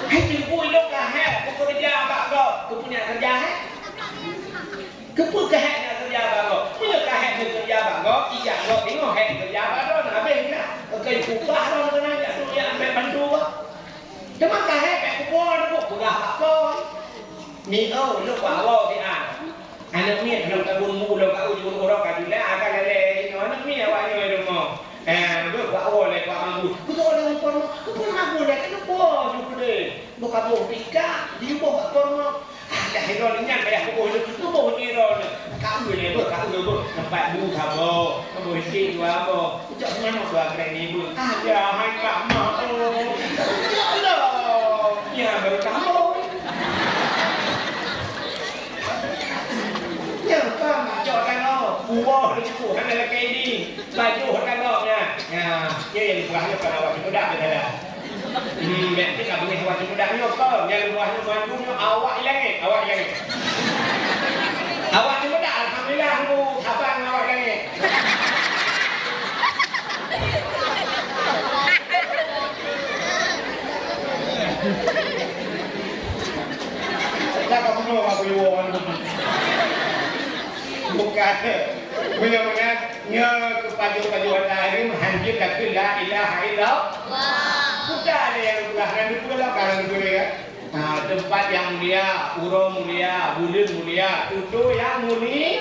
Hai cipu elok kah? Kau kerja apa kau? Kau punya kerja Kau pun nak kerja apa kau? Punya nak kerja apa kau? Ijak kau tengok kerja apa kau? Nak habis nak? Kau kupah kau kena ajak tu yang ambil bantu kau. Cuma kat kupah kau pegah apa? Ni elok bawa dia. Anak ni kalau tak bumbu lo kau jujur orang kau dah akan lele. Anak ni awaknya itu mau. Duk bawa le kau mampu. Betul orang porno. Kau pun mampu dah kan kau juga deh. Bukan bau pika, dia bawa porno. Dah hero ni yang kayak kau itu. Kau bawa hero ni. Kau boleh ber. Tempat bu kau. Kau boleh sih dua apa. Cak mana dua keren ni bu. Ya hai kak mak. Ya Allah. Ya baru kamu. Yang kau macam kan buah di situ kan ada kayak ini baju kan ya dia yang buahnya pada waktu muda ada berarti tak boleh waktu muda ni kau yang buahnya bandungnya awak hilang awak muda alhamdulillah aku abang awak hilang tak kau punya apa luar bukan benar-benar nya kepada hari menghancur tapi la ilaha illallah. Sudah ada yang belakang itu lah kalau boleh kan. Tempat yang mulia, urau mulia, bulan mulia, tutu yang mulia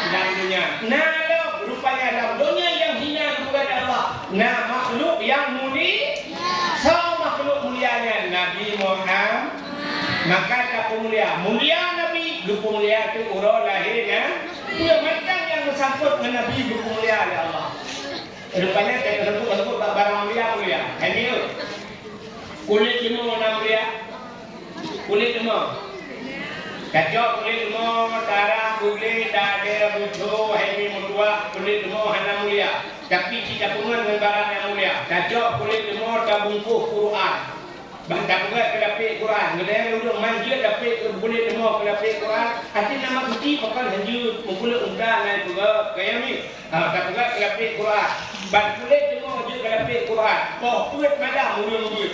dalam dunia. Nah, rupanya dalam dunia yang hina kepada Allah. Nah, makhluk yang mulia, semua makhluk mulianya Nabi Muhammad. Maka tak mulia Nabi, lupa mulia itu urau lahirnya. Dia macam yang bersangkut dengan Nabi mulia oleh Allah. Rupanya saya tersebut barang mulia. Ini kulit lemah orang mulia. Kulit lemah. Kacau kulit lemah, darah kulit, dada butuh, ini mutua, kulit lemah hana mulia. Tapi tidak pungan dengan barang yang mulia. Kacau kulit lemah, tabungkuh Quran. Bantang juga kelapik Quran. Ngedaya udah manjir dapik boleh demo kelapik Quran. Hati nama putih pakai hanjur mengkulit undang naik juga kayak ni. Tak juga kelapik Quran. Ban kulit demo je kelapik Quran. Oh puit malam mulut.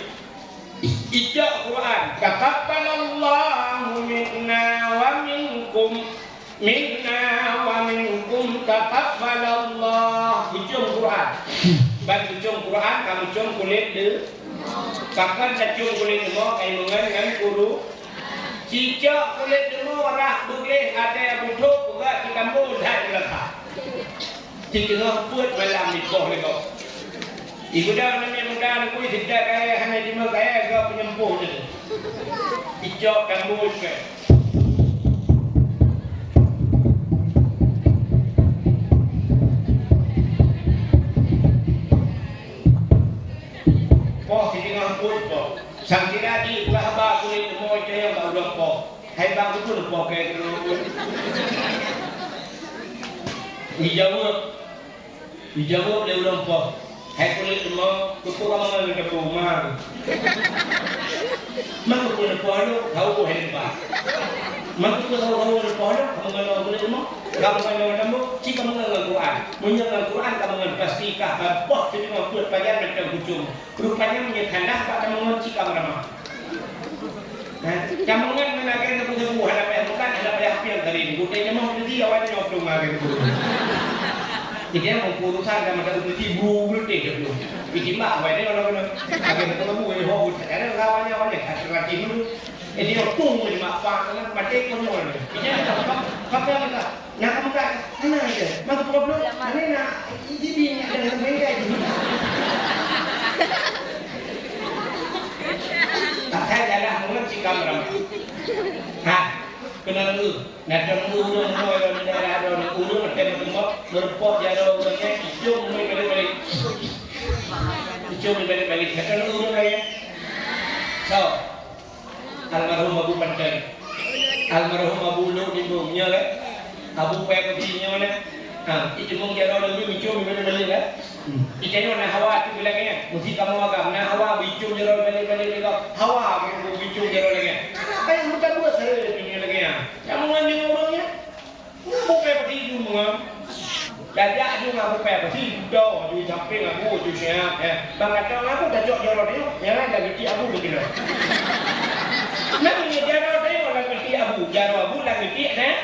Ijak Quran. Taqabbalallahu minna wa minkum. Minna wa minkum taqabbalallah. Ujung Quran. Bagi ujung Quran kamu ujung kulit de. Kakak ujung kulit de mo kai mengan guru. Cicak kulit de mo rah boleh ada yang butuh juga kita mudah dilekah. Cicak buat malam di bawah lego. Ibu dah namanya muda nak kuih tidak kaya hanya di mana kaya kau penyempuh je. Icok kambus ke. Poh sini ngampus poh. Sang kira di belah bah kulit semua itu yang tak udah poh. Hai bang itu pun poh kayak tu. Dijawab dia udah poh. Hai kulit semua, kuku kamu nak ke rumah. Mak kulit pohon tahu hai apa? Mak kulit tahu pohon kamu nak kulit semua. Kamu nak kamu, cik kamu nak Quran. Menyenang Quran kamu nak pastikan bapak jadi nak buat pelajaran macam hujung. Rupanya menyekanlah pak kamu cik kamu ramah. Kamu nak menaikkan keputusan ada apa yang bukan ada apa yang tadi ini. Buktinya mau jadi awalnya nak rumah gitu. Jadi yang urusan sama satu tibu berarti dulu. Bikin mak, awalnya orang-orang agak ketemu yang hobi. Sekarang awalnya laki dulu. Ini tung di mak pak, kan pakai konon. Ini pakai apa? Nak kamu kan, mana aja? Mana problem? Mana nak? Jadi ada mereka itu. Tak saya jalan mula cikam ramai. Hah? Kena dulu, nak tunggu orang daerah orang urut macam tengok berpot jaro orangnya hijau balik, hijau balik, kena urut lagi. So, almarhum Abu Pantai, almarhum Abu Lu di bumnya kan, Abu Pep di mana? Itu mungkin jaro orang hijau balik kan? Itu mana hawa tu bilangnya, mesti kamu agam, nah hawa hijau jaro balik juga, hawa hijau jaro lagi. Apa yang kita buat saya? Kamu ngajin orangnya, bukan pasti itu mengam. Dajak juga bukan pasti itu, di samping aku tu siap. Bang kata aku dah jauh jauh dia, yang ada geti aku begini. Nanti jauh dia orang geti jauh lah geti, nah,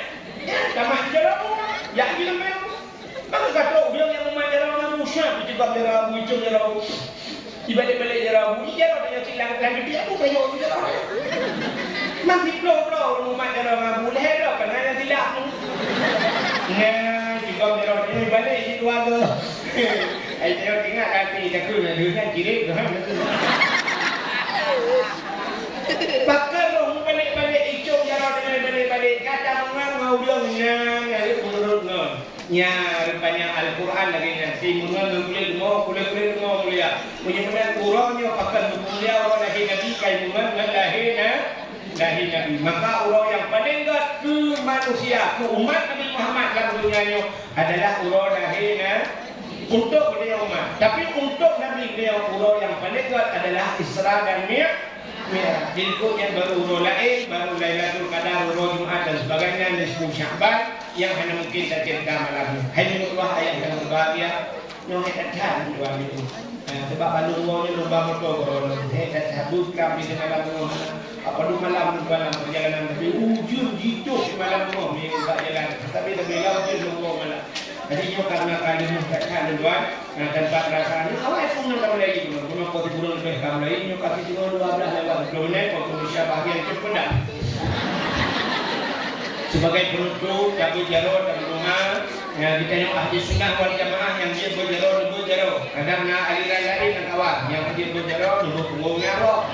sama jauh aku, ya kita memang. Bang kata dia yang memang jauh aku siap, itu bang jauh itu jauh. Ibadah jauh dia silang geti aku kayak orang jauh. Masih belum rumah jalan boleh dah kena yang tidak. Nah, jika jalan ini balik di keluarga. Ai jalan ingat nanti dah kena dengan ciri kan. Pakar rumah balik icung jalan balik kata mengang mau bilangnya ada menurutnya. Nya rupanya Al-Quran lagi nanti mengang kulit mau mulia. Punya urangnya pakar mulia orang lahir nabi kai mengang lahir Nabi. Maka urau yang paling dekat ke manusia, ke umat Nabi Muhammad dalam dunia adalah urau lahir untuk beliau umat. Tapi untuk Nabi beliau urau yang paling dekat adalah Isra dan Mi'raj. Berikutnya baru urau lain, baru Lailatul Qadar, urau Jumat dan sebagainya, nisfu Sya'ban yang hanya mungkin kita cerita malam. Hai Allah ayat yang berbahagia, yang hebat dua itu. Sebab kalau uangnya lomba motor corona, dah cabut kami di malam rumah. Apa dulu malam perjalanan tapi ujung jitu malam rumah ni tak jalan. Tapi lau je rumah malam. Jadi karena kali mudah kan dua tempat rasanya. Awak pun nak lagi dulu. Rumah kau tidur lebih kamu lagi. Nyo kasih cuma 12 lewat kilometer. Kau Malaysia bahagian cepat dah. Sebagai penutup, cabut jarod dalam rumah. Kita yang ahli sunnah wal jamaah yang dia berjaro. Kadang nak aliran lain nak awak yang dia berjaro dulu punggungnya Allah.